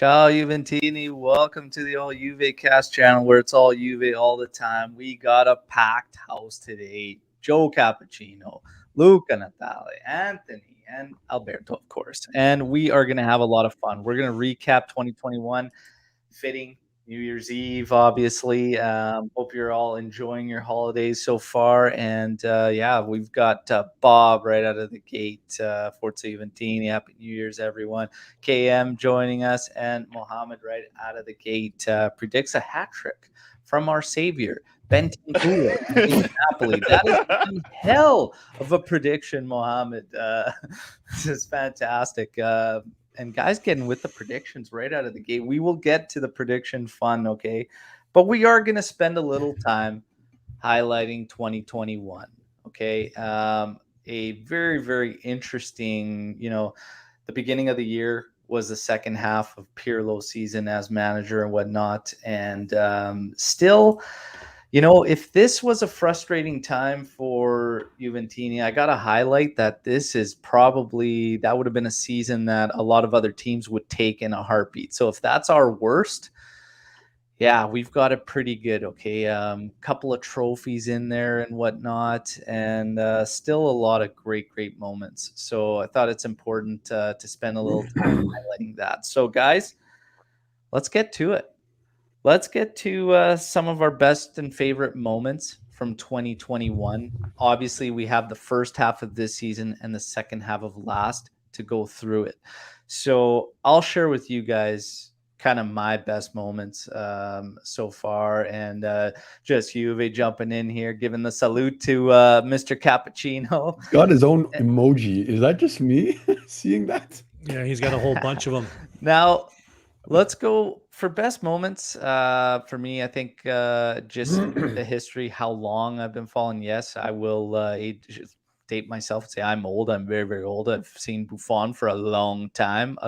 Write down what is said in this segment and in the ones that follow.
Ciao Juventini, welcome to the All Juve Cast channel where it's all Juve all the time. We got a packed house today. Joe Cappuccino, Luca Natale, Anthony, and Alberto, of course. And we are going to have a lot of fun. We're going to recap 2021, fitting New Year's Eve, obviously. Hope you're all enjoying your holidays so far. And yeah, we've got Bob right out of the gate. Forza Juventini, Happy New Year's, everyone. KM joining us, and Mohammed right out of the gate predicts a hat trick from our savior, Bentancur against Napoli. That is one hell of a prediction, Mohammed. This is fantastic. And guys getting with the predictions right out of the gate. We will get to the prediction fun, okay? But we are going to spend a little time highlighting 2021, okay? A very, very interesting, the beginning of the year was the second half of Pirlo's season as manager and whatnot. And still, if this was a frustrating time for Juventini, I got to highlight that this is probably, that would have been a season that a lot of other teams would take in a heartbeat. So if that's our worst, yeah, we've got it pretty good. Okay. Couple of trophies in there and whatnot, and still a lot of great moments. So I thought it's important to spend a little time highlighting that. So guys, let's get to it. Let's get to some of our best and favorite moments from 2021. Obviously, we have the first half of this season and the second half of last to go through it. So I'll share with you guys kind of my best moments so far. And just Juve jumping in here, giving the salute to Mr. Cappuccino. He's got his own emoji. Is that just me seeing that? Yeah, he's got a whole bunch of them. Now, let's go for best moments. For me, I think just the history, how long I've been following. Yes, I will date myself and say I'm old. I'm very, very old. I've seen Buffon for a long time.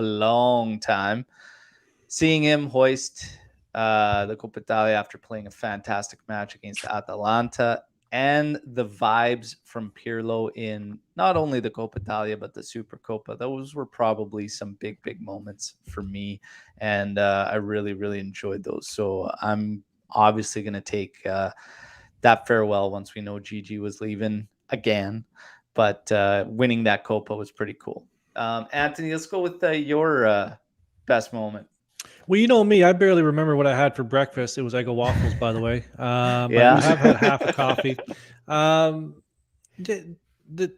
Seeing him hoist the Coppa Italia after playing a fantastic match against Atalanta, and the vibes from Pirlo in not only the Coppa Italia, but the Supercoppa. Those were probably some big moments for me. And I really enjoyed those. So I'm obviously going to take that farewell once we know Gigi was leaving again. But winning that Coppa was pretty cool. Anthony, let's go with your best moment. Well, you know me, I barely remember what I had for breakfast. It was Eggo waffles, by the way. Yeah. I have had half a coffee. The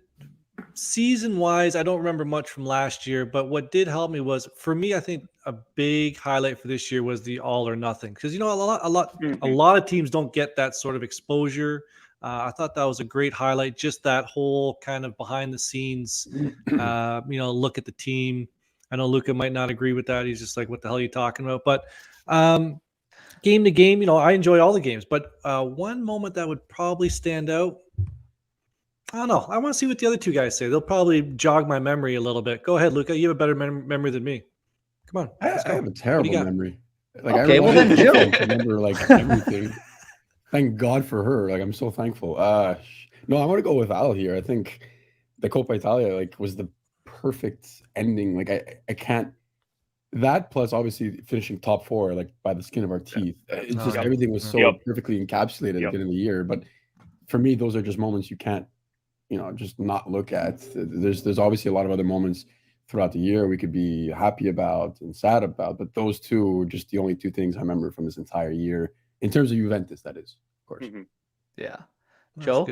season-wise, I don't remember much from last year, but what did help me was, for me, I think a big highlight for this year was the all or nothing. Because, a lot of teams don't get that sort of exposure. I thought that was a great highlight, just that whole kind of behind the scenes, look at the team. I know Luca might not agree with that. He's just like, what the hell are you talking about? But game to game, I enjoy all the games. But one moment that would probably stand out, I don't know. I want to see what the other two guys say. They'll probably jog my memory a little bit. Go ahead, Luca. You have a better memory than me. Come on. I have a terrible memory. Okay, well then, Joe. I remember everything. Thank God for her. I'm so thankful. No, I want to go with Al here. I think the Coppa Italia was the perfect ending. I can't. That plus obviously finishing top four by the skin of our teeth. It's just everything was so perfectly encapsulated at the beginning of the year. But for me, those are just moments you can't, just not look at. There's obviously a lot of other moments throughout the year we could be happy about and sad about, but those two are just the only two things I remember from this entire year in terms of Juventus. That is, of course. Mm-hmm. Yeah, Joe.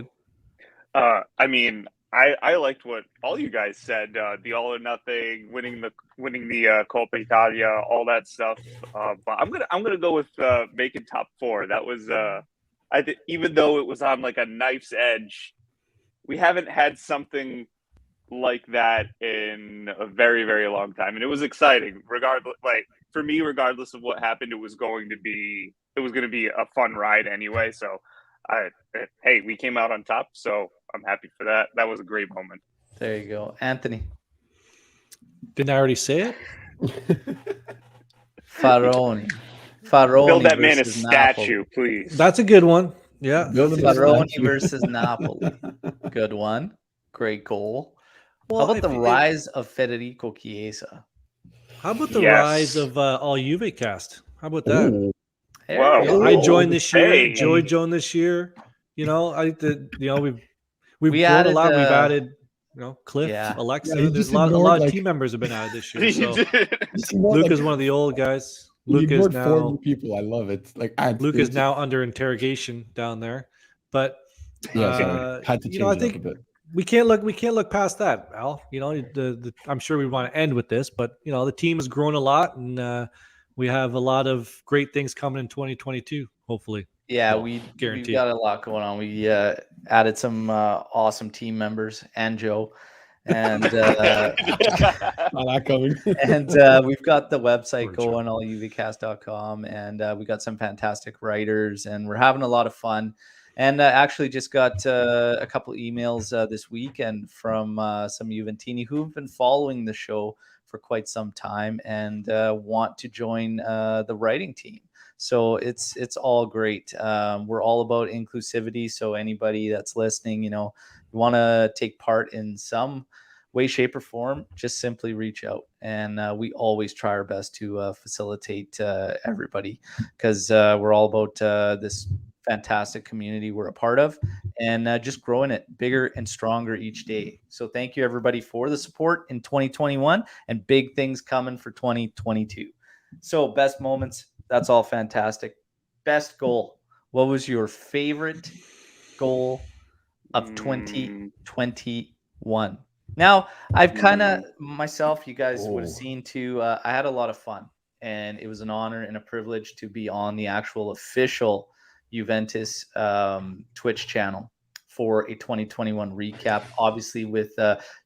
I mean, I liked what all you guys said. The all or nothing, winning the Coppa Italia, all that stuff. But I'm gonna go with making top four. That was even though it was on a knife's edge, we haven't had something like that in a very, very long time, and it was exciting. Regardless, for me, regardless of what happened, it was going to be a fun ride anyway. So, hey, we came out on top, so I'm happy for that. That was a great moment. There you go, Anthony. Didn't I already say it? Faroni. Build that man a statue, please. That's a good one. Yeah. Faroni versus Napoli. Good one. Great goal. Well, how about the rise of Federico Chiesa? How about the Yes. rise of all Juve cast? How about that? Ooh. There Wow. you You know, go. I joined this year. Hey. Joey joined this year. You know, we've We grown added, a lot. We've added, Cliff, yeah. Alexa. Yeah, you There's just a lot ignored, of like- team members have been added this year. You So did. Just ignored, Luke like, is one of the old guys. you Luke is ignored 4 now new people. I love it. Like, Luke is now under interrogation down there. But Yeah, sorry. Had to change I it up a think bit. we can't look past that, Al. You know, I'm sure we want to end with this, but the team has grown a lot, and we have a lot of great things coming in 2022. Hopefully, Yeah, Well, we've guarantee. got a lot going on. We added some awesome team members and Joe, and Not that coming. and we've got the website Or Joe. going, alluvcast.com, and we got some fantastic writers, and we're having a lot of fun. And actually just got a couple emails this weekend from some Juventini who've been following the show for quite some time and want to join the writing team. So it's all great. We're all about inclusivity. So anybody that's listening, you want to take part in some way, shape, or form, just simply reach out. And we always try our best to facilitate everybody, because we're all about this fantastic community we're a part of, and just growing it bigger and stronger each day. So thank you, everybody, for the support in 2021, and big things coming for 2022. So best moments, that's all fantastic. Best goal. What was your favorite goal of 2021? Now, I've kind of myself, you guys would have seen too, I had a lot of fun, and it was an honor and a privilege to be on the actual official Juventus Twitch channel for a 2021 recap, obviously with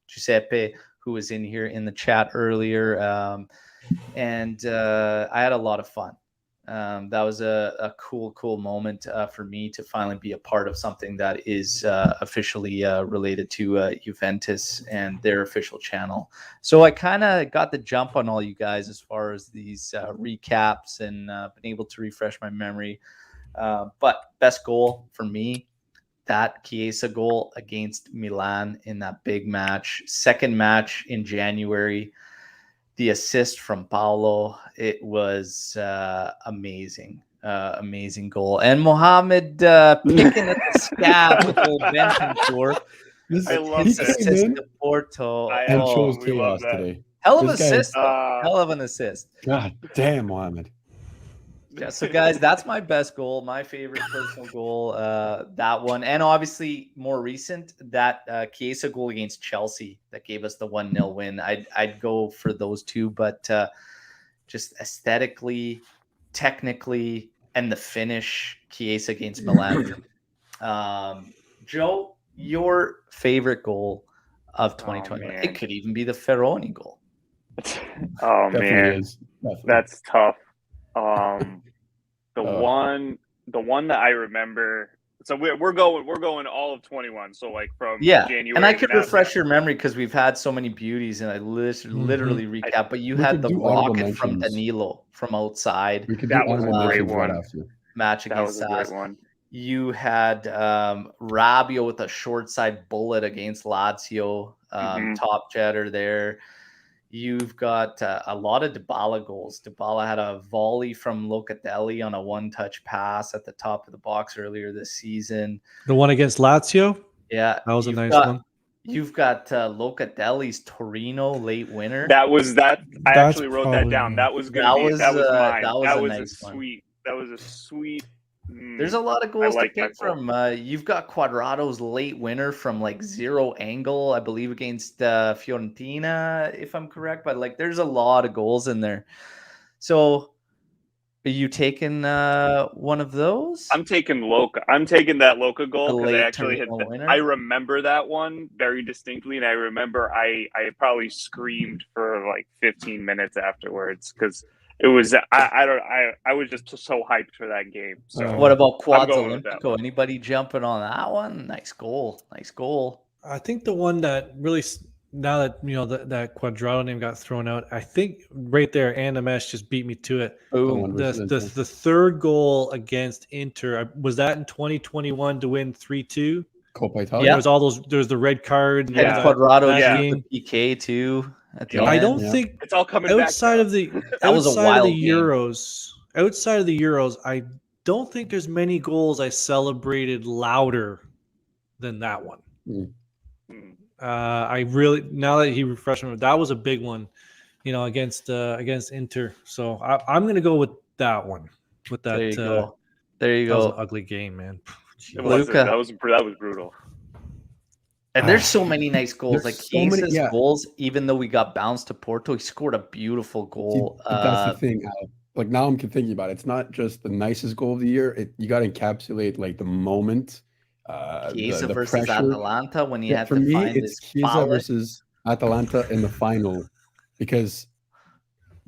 Giuseppe, who was in here in the chat earlier, and I had a lot of fun. That was a cool moment for me to finally be a part of something that is officially related to Juventus and their official channel. So I kind of got the jump on all you guys as far as these recaps, and been able to refresh my memory. But best goal for me, that Chiesa goal against Milan in that big match, second match in January. The assist from Paolo, it was amazing. Amazing goal. And Mohamed picking at the scab with old Bentancur. I love His it. assist to Porto. And chose we love chaos that. today. Hell of This guy- assist, though. Hell of an assist. God damn, Mohamed. Yeah, so guys, that's my best goal, my favorite personal goal, that one. And obviously more recent, that Chiesa goal against Chelsea that gave us the 1-0 win. I'd go for those two, but just aesthetically, technically, and the finish, Chiesa against Milan. Joe, your favorite goal of 2021? man. It could even be the Ferroni goal. Oh Definitely man, is. Definitely. that's tough. The Oh. one that I remember. So we're going all of 21. So like from Yeah, January. and I could to now. refresh your memory because we've had so many beauties, and I literally recap. But you We had could the do honorable rocket from mentions. Danilo from outside We could That do was a honorable great mentions right one. after. match That against was a great SAS. one. You had Rabiot with a short side bullet against Lazio, top jetter there. You've got a lot of Dybala goals. Dybala had a volley from Locatelli on a one-touch pass at the top of the box earlier this season. The one against Lazio, Yeah, that was a nice one. You've got Locatelli's Torino late winner. That was that. I That's actually wrote that probably down. mine. That was That gonna be. was, That was mine. that was That a was nice a one. sweet. That was a sweet. There's a lot of goals like to pick that goal. from. You've got Quadrado's late winner from like zero angle, I believe, against Fiorentina, if I'm correct. But like, there's a lot of goals in there. So, are you taking one of those? I'm taking Loca. I'm taking that Loca goal The because I late actually hit. Torino winner? I remember that one very distinctly, and I remember I probably screamed for like 15 minutes afterwards because it was. I was just so hyped for that game. So What about Quads going with that Olympico? one. Anybody jumping on that one? Nice goal. Nice goal. I think the one that really, now that that Quadrado name got thrown out, I think right there, Anamesh just beat me to it. Boom. The third goal against Inter, was that in 2021 to win 3-2? Coppa Yeah. Italia. There was all those. There was the red card. And Quadrado that drew game. the PK too. at the Yeah. I end. don't Yeah. think It's all coming back. outside now. of the That was a outside of wild the game. Euros. Outside of the Euros, I don't think there's many goals I celebrated louder than that one. Mm. I really, now that he refreshed me, that was a big one, against Inter. So I'm going to go with that one. With that, There you go. There you that was an go. ugly game, man. It wasn't. Luka. That was brutal. And there's so many nice goals. Like There's so many- Chiesa's yeah. goals, even though we got bounced to Porto, he scored a beautiful goal. But that's the thing, Al. Like now I'm thinking about it. It's not just the nicest goal of the year. You got to encapsulate like the moment, Chiesa the versus pressure. Atalanta when he Yeah, had for to me, find it's his Chiesa pallet. versus Atalanta in the final, because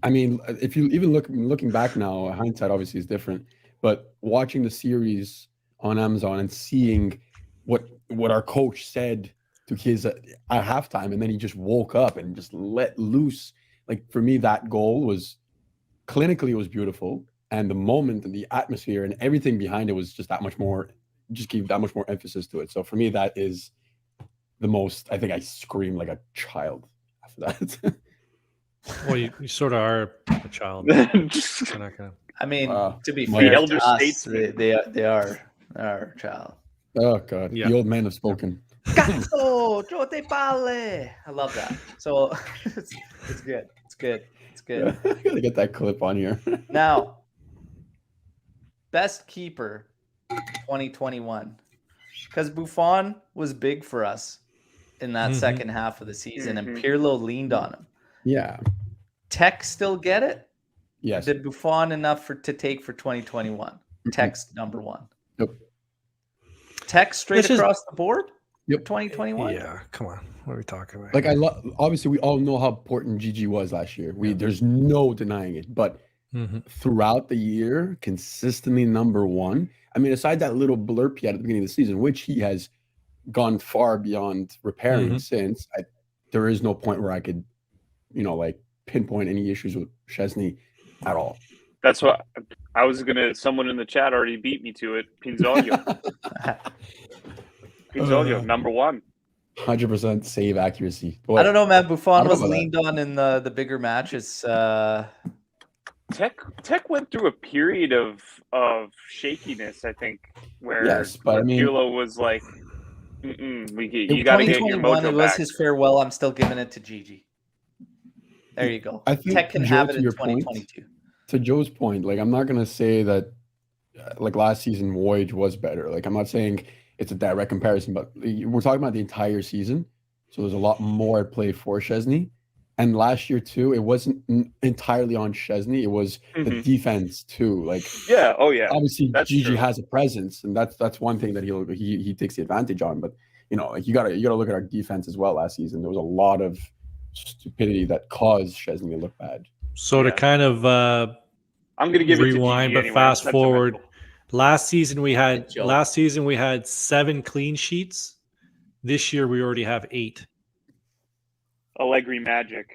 I mean, if you even looking back now, hindsight obviously is different. But watching the series on Amazon and seeing what our coach said to Chiesa at halftime, and then he just woke up and just let loose. Like for me, that goal was clinically, it was beautiful, and the moment and the atmosphere and everything behind it was just that much more. Just gave that much more emphasis to it. So for me, that is the most. I think I screamed like a child after that. Well, you sort of are a child. You're not gonna- I mean, to be My fair, elder to us, statesman. they are our child. Oh God, Yeah. the old men have spoken. Cazzo, giote palle. I love that. So it's good. It's good. It's good. I gotta get that clip on here. Now, best keeper 2021. Because Buffon was big for us in that Mhm. second half of the season, and Mhm. Pirlo leaned on him. Yeah. Tech still get it? Yes. Did Buffon enough to take for 2021? Tech's number one. Nope. Tech straight Let's just- across the board Yep. for 2021? Yeah, come on. What are we talking about? Like obviously we all know how important Gigi was last year. There's no denying it. But Mhm. throughout the year, consistently number one. I mean, aside that little blurb he had at the beginning of the season, which he has gone far beyond repairing Mhm. since, there is no point where I could, like pinpoint any issues with Szczesny at all. That's what I was gonna. Someone in the chat already beat me to it. Pinzolio, number one. 100% save accuracy. Boy, I don't know, man. I Buffon don't was know about leaned on in the bigger matches. Tech went through a period of shakiness, I think, where Yes, but I mean- Pirlo was like, you In got to get your 2021, mojo it was back. his farewell. I'm still giving it to Gigi. There you go. I think, Tech can Joe, have to it in your point, 2022. to Joe's point, like I'm not gonna say that like last season Voyage was better. Like I'm not saying it's a direct comparison, but we're talking about the entire season. So there's a lot more at play for Szczesny. And last year too, it wasn't entirely on Szczesny. It was the Mhm. defense too. Like Yeah. Oh yeah. obviously that's Gigi true. has a presence, and that's one thing that he takes the advantage on. But like you gotta look at our defense as well. Last season there was a lot of stupidity that caused Szczesny to look bad. So to Yeah. kind of I'm gonna give it to rewind, Gigi but anyway. fast Sentimental. forward. Last season we had Good joke. 7 clean sheets. This year we already have 8. Allegri magic.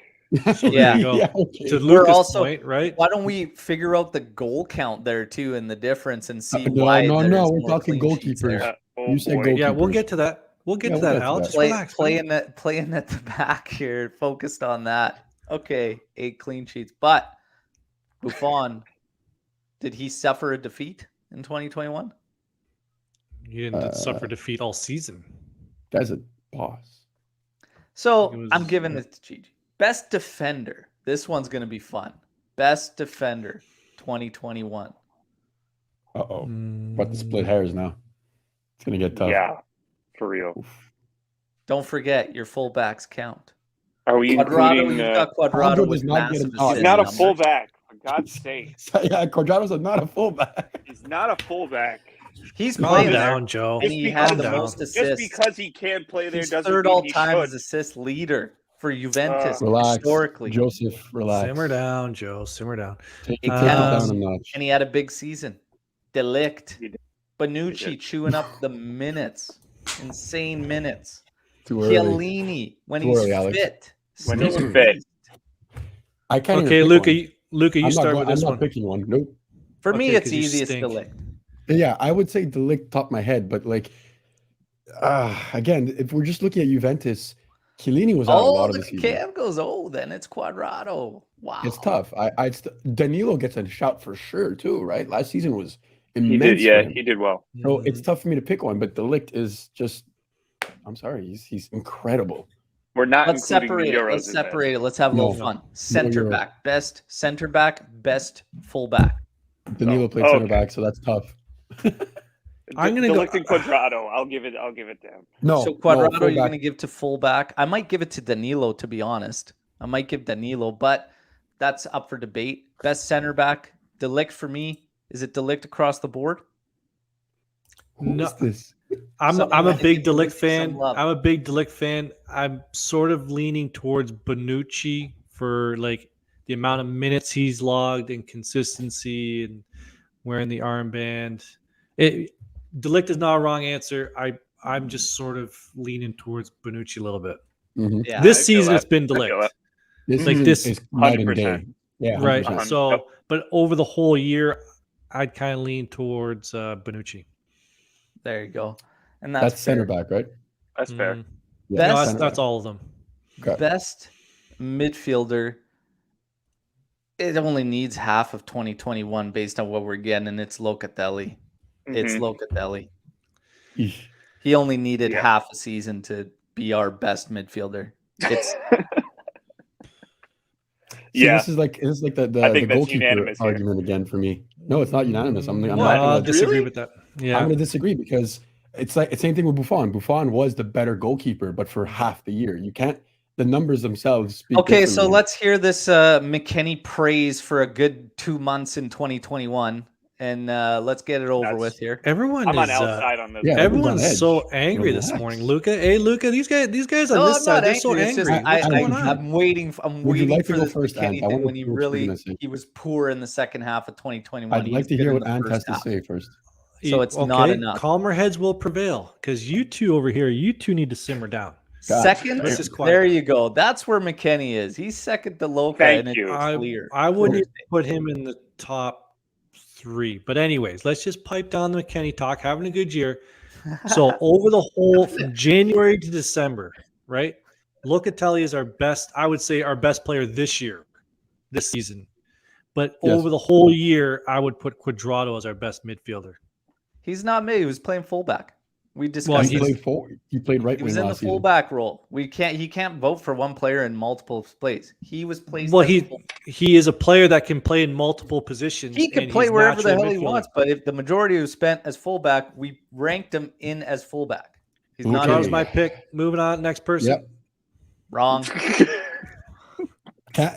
So Yeah. there you go. Okay. To We're Lucas' also- point, right? Why don't we figure out the goal count there too and the difference and see No, why? no, there's we're more talking clean sheets goalkeepers. there. Oh You said boy. goal- Yeah, we'll goalkeepers. get to that. We'll get Yeah, to we'll that, get to Al. that. Just relax. Playing at the back here, focused on that. Okay, 8 clean sheets. But Buffon, did he suffer a defeat in 2021? You didn't suffer defeat all season. Guy's a boss. So It was- I'm giving it to Gigi. Best defender. This one's going to be fun. Best defender 2021. Uh-oh. Mm, About to split hairs now. It's gonna get tough. Yeah, for real. Don't forget your fullbacks count. Are we Quadrado, including? you've got Quadrado Quadrado with does not get massive an- He's assist not a numbers. fullback. For God's sake, Yeah, Quadrado's not a fullback. he's not a fullback. He's Calm playing down, there, Joe. and he Just had Calm the down. most Just assists. because he can play there He's doesn't third mean all he time as should. assist leader for Juventus Relax, historically. Joseph. Relax. Simmer down, Joe. Simmer down. Take It it down counts. a notch. And he had a big season. Delict. He did. Bonucci did. chewing up the minutes. Insane minutes. Too early. Chiellini when Too he's early, Alex. fit. When Still he's a fit. beast. I can't. even Okay, pick Luca. one. Luca, you I'm not start going- with this I'm not one. picking one. Nope. For me, Okay, it's 'cause you easy. It's stink. Delict. Yeah, I would say Delict top of my head, but like, again, if we're just looking at Juventus, Chiellini was out a lot Oh, of the look, season. Cam goes, oh, then it's Quadrado. Wow. It's tough. Danilo gets a shout for sure too, right? Last season was He immense did. for Yeah, him. he did well. So it's tough for me to pick one, but De Ligt is just. I'm sorry, he's incredible. We're not Let's including separate the it. Euros Let's in separate this. it. Let's have a little No. fun. Center Euros. back, best center back, best fullback. Danilo played center back, so that's tough. I'm gonna go Delicting Quadrado. I'll give it to him. So Quadrado, you're fullback. going to give to fullback. I might give it to Danilo, to be honest. I might give Danilo, but that's up for debate. Best center back, De Ligt for me. Is it De Ligt across the board? Who is this? I'm Somebody a might big give De Ligt Bonucci fan. some love. I'm a big De Ligt fan. I'm sort of leaning towards Bonucci for like the amount of minutes he's logged and consistency and wearing the armband. De Ligt is not a wrong answer. I'm just sort of leaning towards Bonucci a little bit. Mhm. Yeah. This I feel season that. it's been De I feel Ligt. that. This Like season this- is night and 100%. day. Yeah, Right. 100%. So, but over the whole year, I'd kind of lean towards Bonucci. There you go. And That's center fair. back, right? That's fair. Mm. Yeah, No, Best- that's all of them. Okay. Best midfielder. It only needs half of 2021 based on what we're getting, and it's Locatelli. It's Mhm. Locatelli. Eesh. He only needed Yeah. half a season to be our best midfielder. It's See, Yeah. this is like the I think that's goalkeeper unanimous here. argument again for me. No, it's not unanimous. I'm Well, not I'll gonna, disagree Really? with that. I'm Yeah. gonna disagree because it's like the same thing with Buffon. Buffon was the better goalkeeper, but for half the year. You can't the numbers themselves speak okay. So differently. let's hear this McKennie praise for a good 2 months in 2021, and let's get it over That's- with here. Everyone I'm on is outside on this. yeah, one. everyone's on edge. so angry Relax. this morning. Luca, hey Luca, these guys on No, this I'm side, not they're angry. so It's just angry. What's I- going I- on? I'm waiting. Would you like to for go this first, McKennie Ant? I thing wonder when he what you're really gonna say. he was poor in the second half of 2021. I'd He like was to good hear in what the Ant first has to half. say first. So it's not enough. Calmer heads will prevail because you two over here, you two need to simmer down. God. Second, Let's just quiet there down. you go. That's where McKennie is. He's second to Loca, Thank and it's you. clear. I wouldn't Clear. even put him in the top 3. But anyways, let's just pipe down the McKennie talk. Having a good year. So over the whole from January to December, right? Locatelli is our best. I would say our best player this year, this season. But Yes. over the whole year, I would put Quadrado as our best midfielder. He's not me. He was playing fullback. We Well, discussed He this. played forward. He played right He was wing in the last season. fullback role. He can't vote for one player in multiple plays. He was placed. Well, as he is a player that can play in multiple positions. he could and play he's wherever the hell naturally he midfielder. wants. But if the majority was spent as fullback, we ranked him in as fullback. He's not Okay. That was my pick. Moving on, next person. Yep. wrong.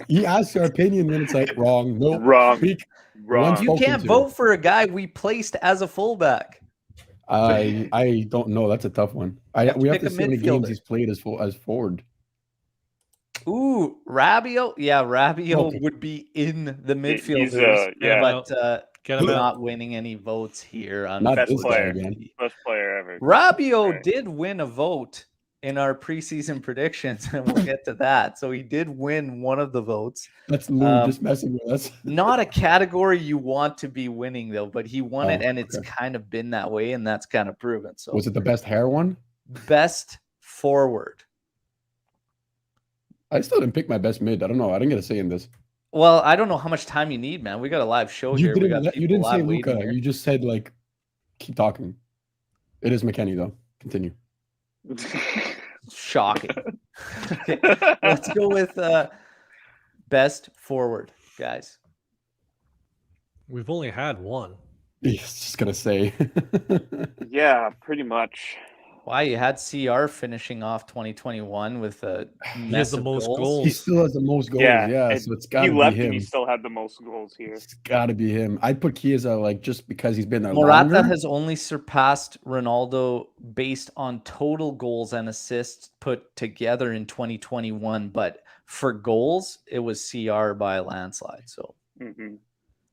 He asks your opinion, then it's like wrong. No, Wrong. Speak. Wrong. You spoken can't to. vote for a guy we placed as a fullback. I don't know. That's a tough one. have to We have pick to a see how many games midfielder. he's played as forward. Ooh, Rabiot. Yeah, Rabiot Okay. would be in the He's, midfielders, yeah. but Get him out. not winning any votes here. Not Best this guy player. again. Best player ever. Rabiot Right. did win a vote in our preseason predictions, and we'll get to that. So he did win one of the votes. That's Lou just messing with us. Not a category you want to be winning, though, but he won it, Oh, and it's okay. kind of been that way, and that's kind of proven. So Was it the best hair one? best forward. I still didn't pick my best mid. I don't know. I didn't get a say in this. Well, I don't know how much time you need, man. We got a live show You here. We didn't. got You people didn't say live waiting Luca. here. You just said like, keep talking. It is McKennie though. Continue. Shocking. Okay, let's go with best forward, guys. We've only had one. He's just gonna say. Yeah, pretty much. Why you had CR finishing off 2021 with a He has mess the of most goals. goals. He still has the most goals. Yeah, Yeah, and so it's He gotta be left him. and he still had the most goals here. It's gotta be him. I'd put Chiesa like just because he's been there Morata longer. has only surpassed Ronaldo based on total goals and assists put together in 2021, but for goals, it was CR by a landslide. So Hmm.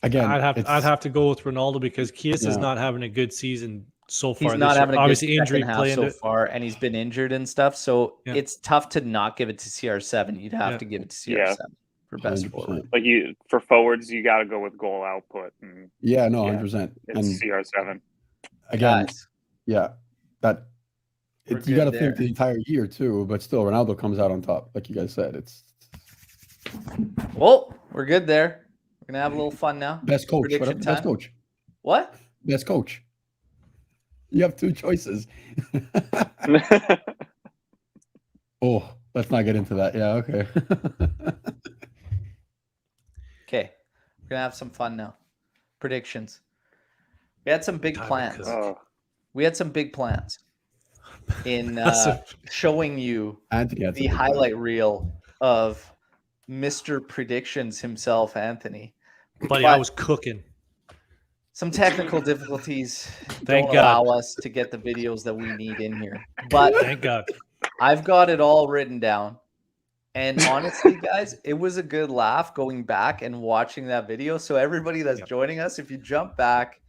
Again, I'd it's- have to go with Ronaldo because Chiesa's Yeah. not having a good season so far. he's not this year. having a Obviously good injury second half playing so it. far, and he's been injured and stuff. So Yeah. it's tough to not give it to CR7. You'd have Yeah. to give it to CR7 for best 100%. forward. Like for forwards, you got to go with goal output. And Yeah, no, Yeah. 100%. it's And CR7. again, Guys, yeah, that We're You got to good think there. the entire year too, but still, Ronaldo comes out on top, like you guys said. It's Well, we're good there. We're gonna have a little fun now. best coach. Prediction Whatever, best time. coach. What? Best coach. You have two choices. Oh, let's not get into that. Yeah, okay. Okay, we're gonna have some fun now. Predictions. We had some big Time to plans. cook. Oh, We had some big plans in That's showing you Anthony had the some big plans. highlight reel of Mr. Predictions himself, Anthony. Buddy, But I was cooking. some technical difficulties Thank don't God. allow us to get the videos that we need in here. But Thank God. I've got it all written down. And honestly, guys, it was a good laugh going back and watching that video. So everybody that's Yep. joining us, if you jump back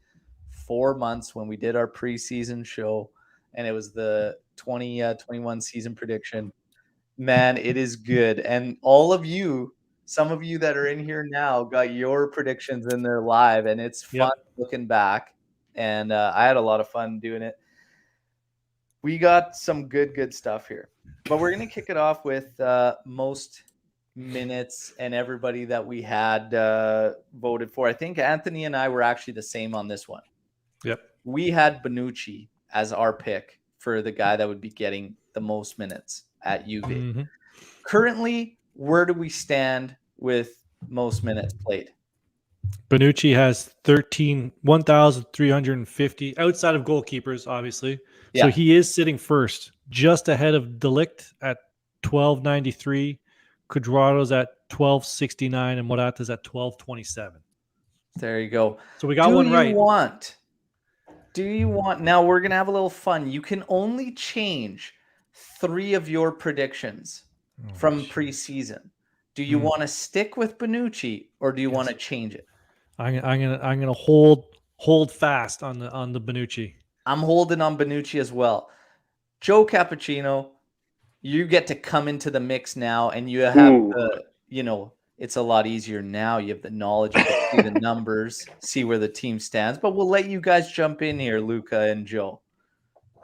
4 months when we did our preseason show, and it was the 2021 season prediction, man, it is good. And all of you, some of you that are in here now, got your predictions in there live, and it's fun looking back. And I had a lot of fun doing it. We got some good stuff here. But we're going to kick it off with most minutes and everybody that we had voted for. I think Anthony and I were actually the same on this one. Yep. We had Bonucci as our pick for the guy that would be getting the most minutes at UV. Mm-hmm. Currently, where do we stand with most minutes played? Bonucci has 1,350 outside of goalkeepers, obviously. Yeah. So he is sitting first, just ahead of Delict at 1293, Quadrado's at 1269, and Morata's at 1227. There you go. So we got one right. Do you want? Now we're going to have a little fun. You can only change 3 of your predictions from preseason. Do you want to stick with Bonucci or do you want to change it? I'm gonna hold fast on the Bonucci. I'm holding on Bonucci as well. Joe Cappuccino, you get to come into the mix now, and you have the, it's a lot easier now. You have the knowledge, you can see the numbers, see where the team stands. But we'll let you guys jump in here, Luca and Joe.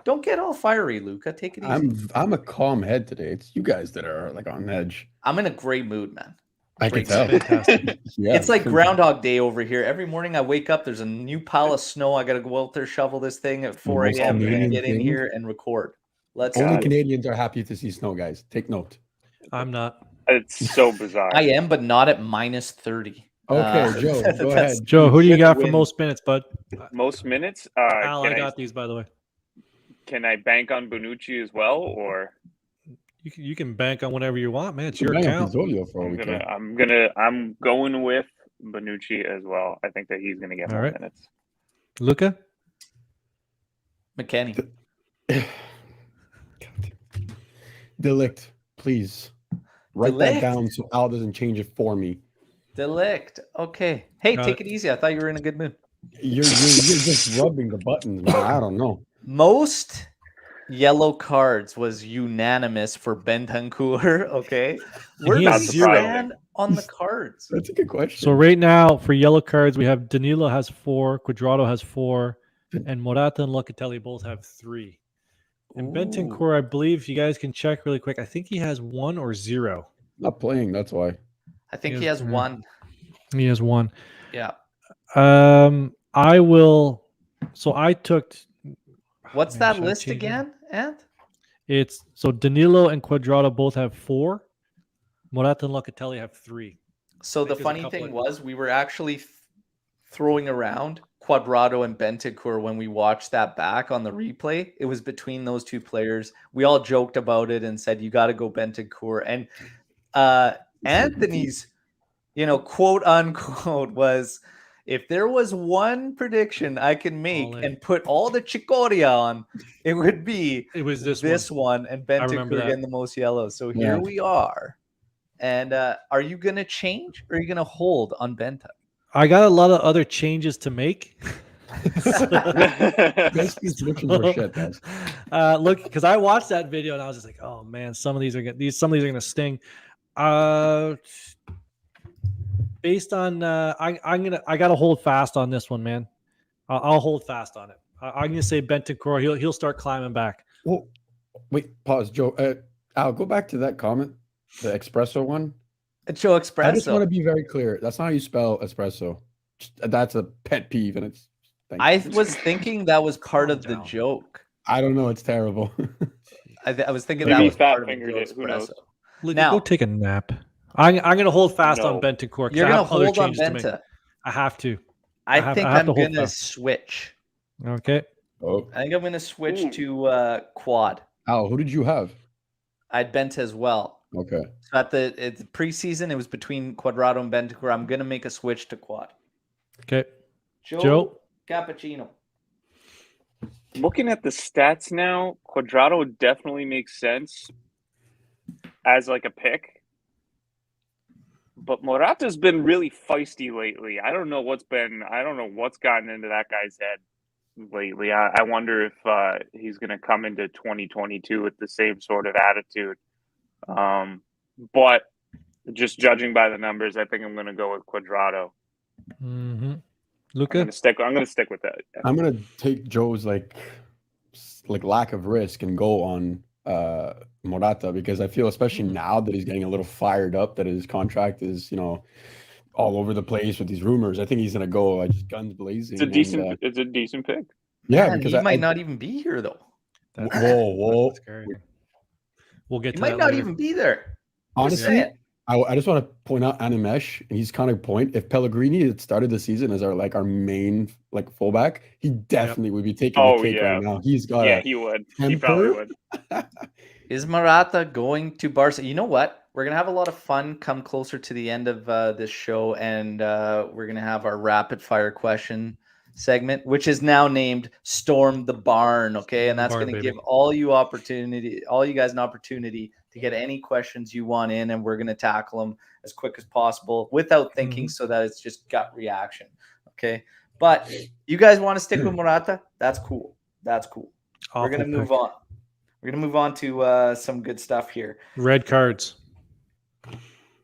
Don't get all fiery, Luca. Take it easy. I'm a calm head today. It's you guys that are like on edge. I'm in a great mood, man. I can tell. Fantastic. Yeah, It's like Groundhog Day over here. Every morning I wake up, there's a new pile of snow. I got to go out there, shovel this thing at 4 most a.m. and Canadian get in thing. here and record. Let's Only go. Canadians are happy to see snow, guys. Take note. I'm not. it's so bizarre. I am, but not at minus 30. Okay, Joe, go that's- ahead. Joe, who do you Good got for win. most minutes, bud? Most minutes. Al, I got these, by the way. Can I bank on Bonucci as well, or You can bank on whatever you want, man. It's your Bang up account. Pizzolio for all we care. I'm going with Bonucci as well. I think that he's gonna get All more right. minutes. Luca? McKenny. Delict, please. Write Delict? that down so Al doesn't change it for me. Delict. Okay. Hey, Got take it easy. I thought you were in a good mood. You're just rubbing the buttons, man. I don't know. Most yellow cards was unanimous for Bentancur. Okay. Where he does has he zero. stand on the cards? That's a good question. So right now, for yellow cards, we have Danilo has 4, Quadrado has 4, and Morata and Locatelli both have 3. And Bentancur, I believe you guys can check really quick. I think he has 1 or 0. Not playing, that's why. I think he Yes, has 1. He has 1. Yeah. I will. So I took. What's Man, that should I list change it? again, Ant? It's so Danilo and Quadrado both have 4. Morata and Locatelli have 3. So I the think there's a funny couple thing of- was we were actually throwing around Quadrado and Bentancur when we watched that back on the replay. It was between those two players. We all joked about it and said, you got to go Bentancur. And Anthony's, quote unquote, was, if there was one prediction I can make All in. and put all the Chicoria on, it would be It was this one and remember Bentancur that. getting the most yellows. So here Yeah. we are. And are you going to change or are you going to hold on Benta? I got a lot of other changes to make. Basically, predictions are shit, guys. Look, because I watched that video and I was just like, "Oh man, some of these are gonna sting." Based on, I gotta hold fast on this one, man. I'll hold fast on it. I'm gonna say Bentancur. He'll start climbing back. Well, Wait, pause, Joe. I'll go back to that comment, the espresso one. Joe I just Espresso. want to be very clear. That's not how you spell espresso. That's a pet peeve, and it's. I was thinking that was part Calm of the down. joke. I don't know. It's terrible. I was thinking Maybe that he was part of the fat-fingered Joe it, who knows? Espresso. Look, Now- go take a nap. I'm going to hold fast on No. Bentancur. 'cause You're I gonna have other hold on changes to make. Benta. I have to. I think have I'm to hold gonna fast. switch. Okay. Oh, I think I'm gonna switch Ooh. to quad. Al, who did you have? I'd Benta as well. Okay. So at the preseason, it was between Quadrado and Bentancur. I'm gonna make a switch to quad. Okay. Joe, Joe? Cappuccino. Looking at the stats now, Quadrado definitely makes sense as like a pick. But Morata's been really feisty lately. I don't know what's gotten into that guy's head lately. I wonder if he's going to come into 2022 with the same sort of attitude. But just judging by the numbers, I think I'm going to go with Quadrado. Mm-hmm. I'm Luca? going to stick with that. I'm gonna take Joe's like lack of risk and go on Morata because I feel especially now that he's getting a little fired up that his contract is all over the place with these rumors. I think he's gonna go like just guns blazing. It's a decent pick. Yeah, Man, because he might not even be here though. Whoa. That's scary. We'll get He to might that not later. even be there. honestly, saying. I just want to point out Animesh, and he's kind of point. If Pellegrini had started the season as our main fullback, he definitely would be taking the cake right now. He's got he would. He probably would. Is Morata going to Barca? You know what? We're going to have a lot of fun come closer to the end of this show, and we're going to have our rapid fire question segment, which is now named Storm the Barn, okay? And that's going to give all you guys an opportunity to get any questions you want in, and we're going to tackle them as quick as possible without thinking so that it's just gut reaction, okay? But you guys want to stick with Morata? That's cool. We're going to move on. We're going to move on to some good stuff here. Red cards.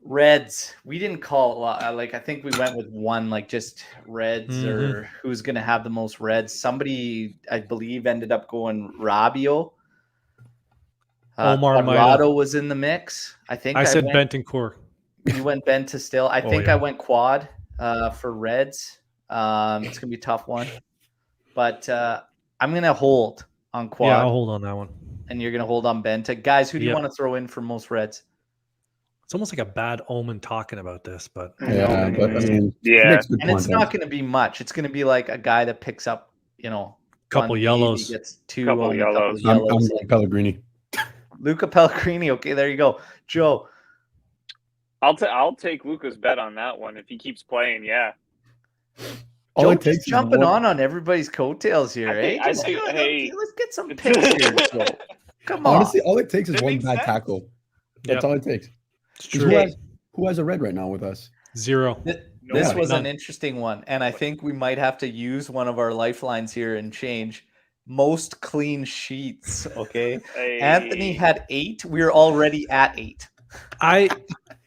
Reds. We didn't call it a lot. I think we went with one, just reds or who's going to have the most reds. Somebody, I believe, ended up going Rabiot. Omar Quadrado was in the mix. I think I said Bentancur. You went Benta still. I think I went quad for reds. It's going to be a tough one. But I'm going to hold on quad. Yeah, I'll hold on that one. And you're going to hold on Benta. Guys, who do you want to throw in for most reds? It's almost like a bad omen talking about this, but yeah, but I mean, and it's not going to be much. It's going to be like a guy that picks up, couple yellows. He gets two couple yellows. I'm Pellegrini. Luca Pellegrini. Okay, there you go, Joe. I'll take Luca's bet on that one if he keeps playing. Yeah. Joe just jumping on everybody's coattails here. Let's get some picks here, Joe. Come on. Honestly, all it takes is one bad tackle. That's all it takes. It's true. Who has a red right now with us? 0. This was an interesting one, and I think we might have to use one of our lifelines here and change most clean sheets. Okay, Anthony had 8. We're already at 8.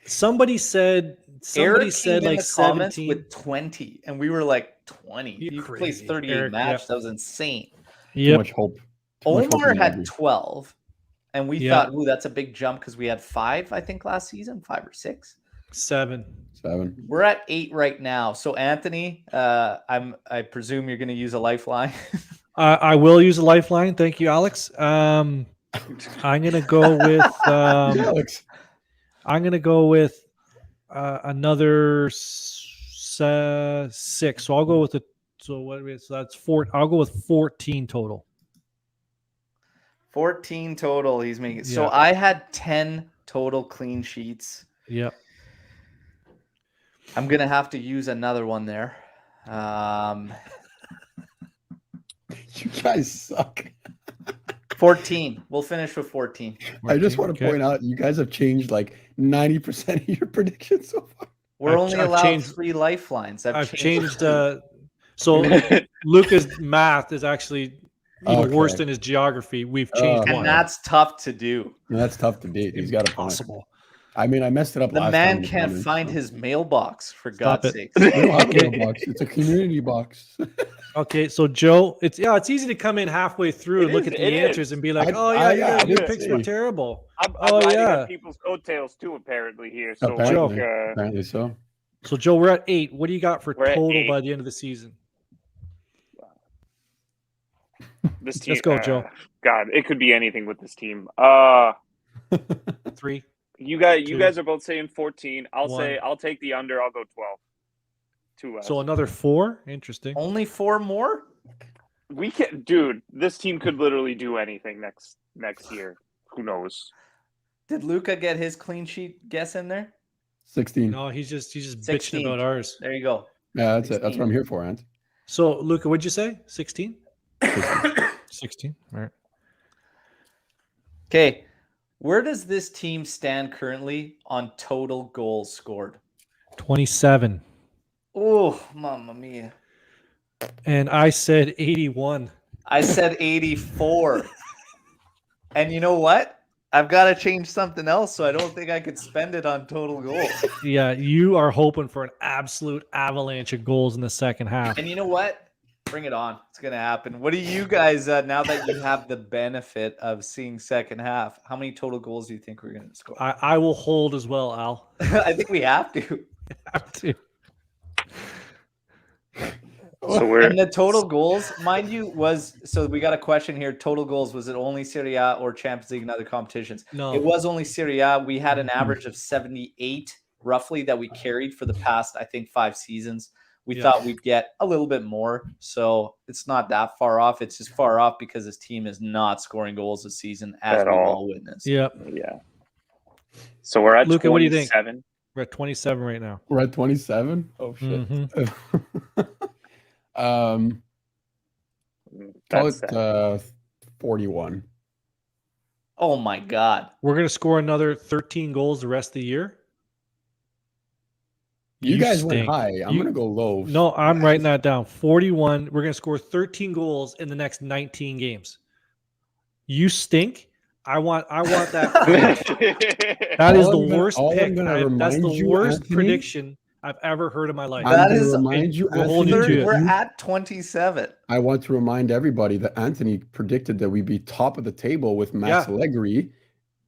Somebody said like 17 with 20, and we were like 20. You placed 38 match. That was insane. Too much hope. Omar had 12. And we thought, that's a big jump because we had 5, I think, last season, 5 or 6. 7. We're at 8 right now. So, Anthony, I presume you're going to use a lifeline. I will use a lifeline. Thank you, Alex. I'm going to go with Alex. I'm going to go with another 6. So I'll go with so that's 4. I'll go with 14 total. 14 total he's making. So I had 10 total clean sheets. Yep. I'm going to have to use another one there. You guys suck. 14. We'll finish with 14. I just want to point out you guys have changed like 90% of your predictions so far. We're only allowed 3 lifelines. I've changed so Luca's math is actually worse than his geography. We've changed one. And that's tough to do. That's tough to beat. He's got a possible. I mean, I messed it up The last man time. can't find his mailbox, for Stop God's it. sake. We don't have a mailbox. It's a community box. Okay, so Joe, it's easy to come in halfway through It and look is, at the it answers is. and be like, I- oh I- yeah, I your did picks say. were terrible. I'm Oh, riding yeah. on people's coattails too, apparently here. So Apparently, like, apparently so. So Joe, we're at 8. What do you got for We're at total 8. by the end of the season? this team. Let's go, Joe. God, it could be anything with this team. 3. You 2, guys are both saying 14. I'll 1. say I'll take the under. I'll go 12. 2 less. So another 4. Interesting. Only 4 more? We can, dude. This team could literally do anything next year. Who knows? Did Luca get his clean sheet guess in there? 16. No, he's just bitching 16. about ours. There you go. Yeah, that's it. That's what I'm here for, Ant. So Luca, what'd you say? 16? 16. All right. Okay. Where does this team stand currently on total goals scored? 27. Oh, mamma mia. And I said 81. I said 84. And you know what? I've got to change something else, so I don't think I could spend it on total goals. Yeah, you are hoping for an absolute avalanche of goals in the second half. And you know what? Bring it on. It's going to happen. What do you guys, now that you have the benefit of seeing second half, how many total goals do you think we're going to score? I will hold as well, Al. I think we have to. Have to. So we're And the total goals, mind you, was so we got a question here. Total goals, was it only Serie A or Champions League and other competitions? No. It was only Serie A. We had an average of 78 roughly that we carried for the past, I think, 5 seasons. We Yeah. thought we'd get a little bit more. So it's not that far off. It's just far off because this team is not scoring goals this season, as At we've all. all witnessed. Yep. yeah. So we're at Luca, what do you 27. think? We're at 27 right now. We're at 27. Oh shit. Call That's it 41. Oh my God. We're going to score another 13 goals the rest of the year. You guys went stink. high. I'm gonna go low. No, I'm writing that down. 41. We're going to score 13 goals in the next 19 games. You stink. I want that. That is the worst pick. That's the worst prediction I've ever heard in my life. That I'm is- gonna remind you, we're holding Anthony, you to it. We're at 27. I want to remind everybody that Anthony predicted that we'd be top of the table with Max Yeah. Allegri.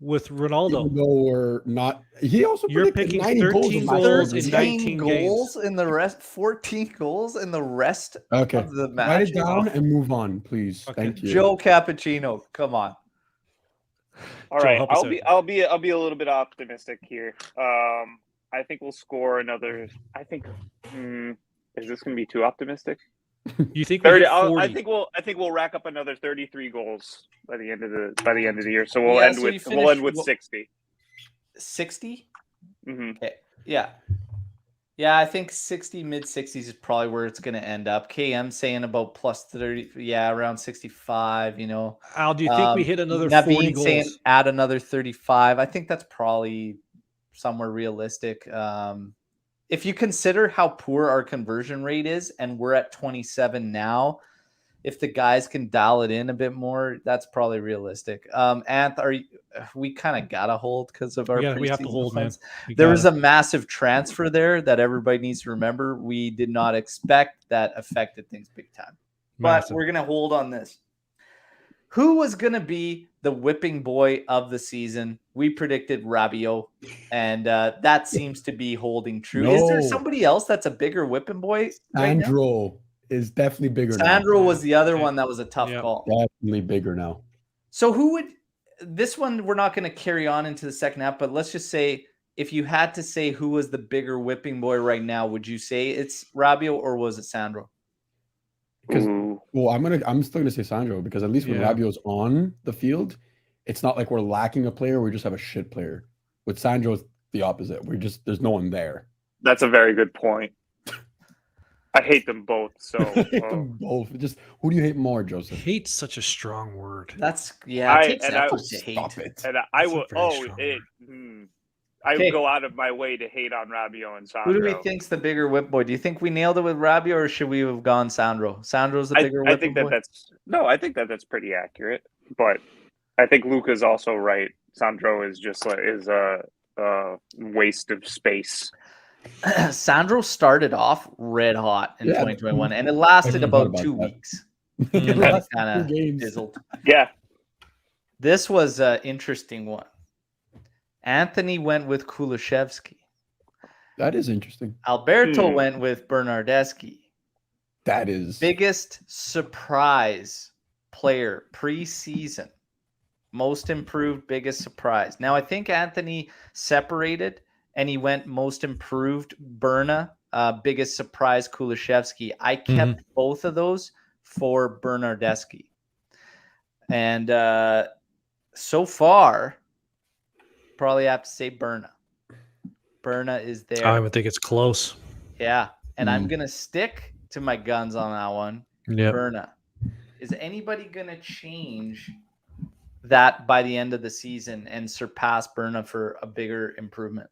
With Even Ronaldo. though we're not, he also You're predicted picking 90 goals 13 with Max goals Allegri. in 19 goals in the rest, 14 goals in the rest Okay, of the match. write it down and move on, please. Okay. Thank you. Joe Cappuccino, come on. All Joe, right, help us I'll be a little bit optimistic here. I think we'll score another. I think is this going to be too optimistic? You think we 30. hit 40? I think we'll rack up another 33 goals by the end of the year. So we'll Yeah, end so you with finish- 60. 60? Mm-hmm. Okay. Yeah. Yeah, I think 60, mid 60s is probably where it's going to end up. KM saying about plus 30. Yeah, around 65, you know. Al, do you think we hit another 40 Naveen goals? saying add another 35. I think that's probably somewhere realistic. If you consider how poor our conversion rate is, and we're at 27 now, if the guys can dial it in a bit more, that's probably realistic. Anth, we kind of gotta hold because of our we have to preseason hold, man. defense. We There gotta. was a massive transfer there that everybody needs to remember. We did not expect that affected things big time. Massive. But we're gonna hold on this. Who was gonna be the whipping boy of the season? We predicted Rabiot, and that seems to be holding true. Is there No. somebody else that's a bigger whipping boy? Right now? Sandro is definitely bigger Sandro was the other Okay. one that was a tough Yeah. call. now. Definitely bigger now. So who would this one? We're not going to carry on into the second half, but let's just say if you had to say who was the bigger whipping boy right now, would you say it's Rabiot or was it Sandro? Because Ooh. well, I'm still gonna say Sandro because at least when Yeah. Rabiot's on the field, it's not like we're lacking a player. We just have a shit player. With Sandro, it's the opposite. There's no one there. That's a very good point. I hate them both. So Hate them both. Just who do you hate more, Joseph? Hate's such a strong word. That's it takes and I- effort to Stop hate. it. and I That's a will. very Oh, strong I Okay. would go out of my way to hate on Rabiot and Sandro. Who do we think's the bigger whip boy? Do you think we nailed it with Rabiot or should we have gone Sandro? Sandro's the bigger I whipping think boy. I think that's pretty accurate. But I think Luca's also right. Sandro is just like waste of space. Sandro started off red hot in Yeah. 2021, and it I lasted forgot about about 2 that. weeks. It And then lasted it kind 2 of games. fizzled. Yeah. This was an interesting one. Anthony went with Kulishevsky. That is interesting. Alberto went with Bernardeschi. That is Biggest surprise player preseason. Most improved, biggest surprise. Now, I think Anthony separated and he went most improved, Berna, biggest surprise, Kulishevsky. I kept both of those for Bernardeschi. And so far, probably have to say Berna. Berna is there. I would think it's close. Yeah. And I'm going to stick to my guns on that one. Yep. Berna. Is anybody going to change that by the end of the season and surpass Berna for a bigger improvement?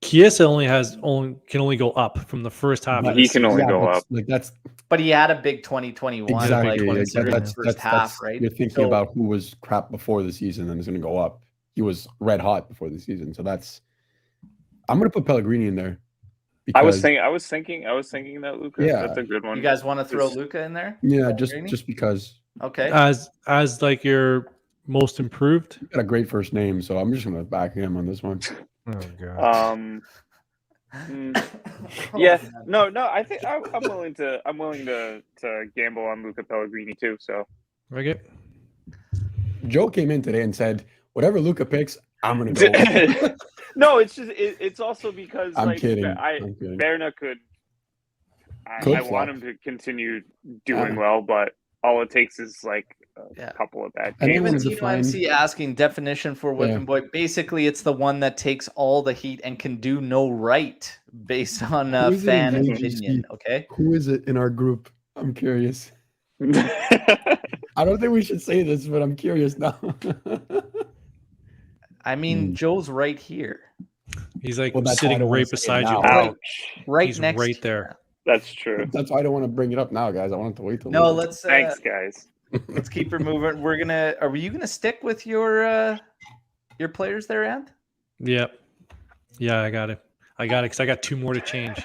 Chiesa can only go up from the first half. He can only go up. Like that's But he had a big 2021, exactly like like considering the first half, right? You're thinking about who was crap before the season and is going to go up. He was red hot before the season, so that's. I'm going to put Pellegrini in there. I was thinking that, Luca. Yeah. That's a good one. You guys want to throw Luca in there? Yeah, Pellegrini? just because. Okay. As like your most improved. He got a great first name, so I'm just going to back him on this one. Oh god. Yeah. No. I think I'm willing to gamble on Luca Pellegrini too. So. Okay. Joe came in today and said, "Whatever Luca picks, I'm going to go." No, it's just it's also because I'm kidding. Berna could. I flop. want him to continue doing well, but all it takes is like a couple of bad And games. then Even Tino MC asking definition for whipping boy. Basically, it's the one that takes all the heat and can do no right based on fan opinion. Okay. Who is it in our group? I'm curious. I don't think we should say this, but I'm curious now. I mean, Joe's right here. He's like Well, that's why I sitting don't wanna right say it beside you. now. Ouch. Right He's next right to there. That's true. That's why I don't want to bring it up now, guys. I want it to wait till No, later. let's Thanks, guys. let's keep her moving. Are you gonna stick with your players there, Ant? Yep. Yeah, I got it because I got 2 more to change.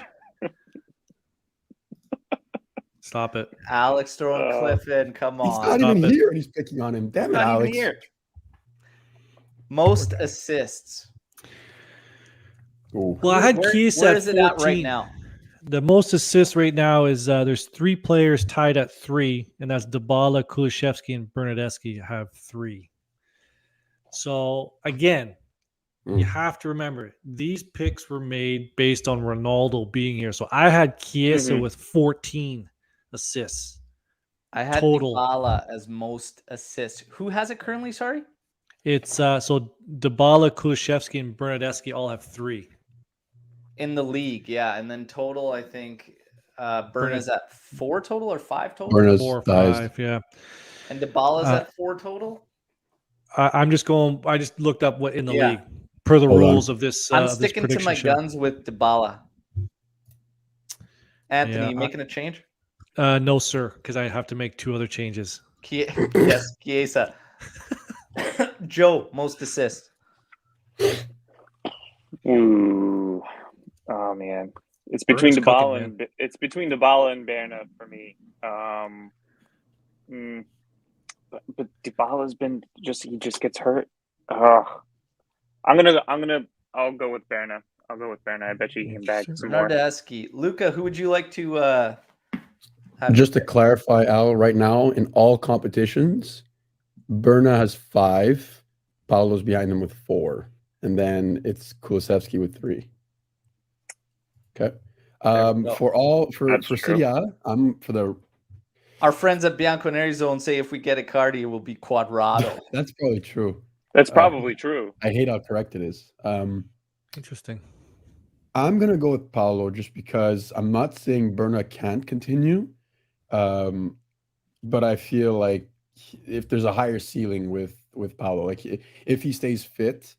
Stop it. Alex throwing Cliff in. Come He's on. not Stop even it. here and he's picking on him. Damn it, Not even Alex. here. Most assists. Ooh. Well, I had Chiesa Where at is it at 14. right now? The most assists right now is there's 3 players tied at 3, and that's Dybala, Kulishevsky, and Bernardeschi have 3. So again, you have to remember these picks were made based on Ronaldo being here. So I had Chiesa with 14 assists. I had Total. Dybala as most assists. Who has it currently? Sorry. It's so Dybala, Kulishevsky, and Bernardeschi all have 3. In the league, yeah. And then total, I think Berna's at 4 total or 5 total? Berna's 4 or dies. 5, yeah. And Dybala's at 4 total? I just looked up what in the Yeah. league per the Hold on. rules of this. I'm this sticking to prediction my show. guns with Dybala. Anthony, Yeah, you making a change? No, sir, because I have to make 2 other changes. Yes, Chiesa. Joe, most assists. Ooh. Oh man. It's Berna's between cooking, Dybala and Berna for me. But Dybala's been he just gets hurt. I'll go with Berna. I bet you he can bag some more. Bernardeschi. Luca, who would you like to have? Just to clarify, Al, right now in all competitions, Berna has 5, Paolo's behind him with 4, and then it's Kulusevski with 3. Okay. For Serie A, I'm for the. Our friends at Bianconeri Zone say if we get Icardi, it will be Quadrado. That's probably true. That's probably true. I hate how correct it is. Interesting. I'm gonna go with Paolo just because I'm not saying Berna can't continue, but I feel like if there's a higher ceiling with Paolo, like if he stays fit,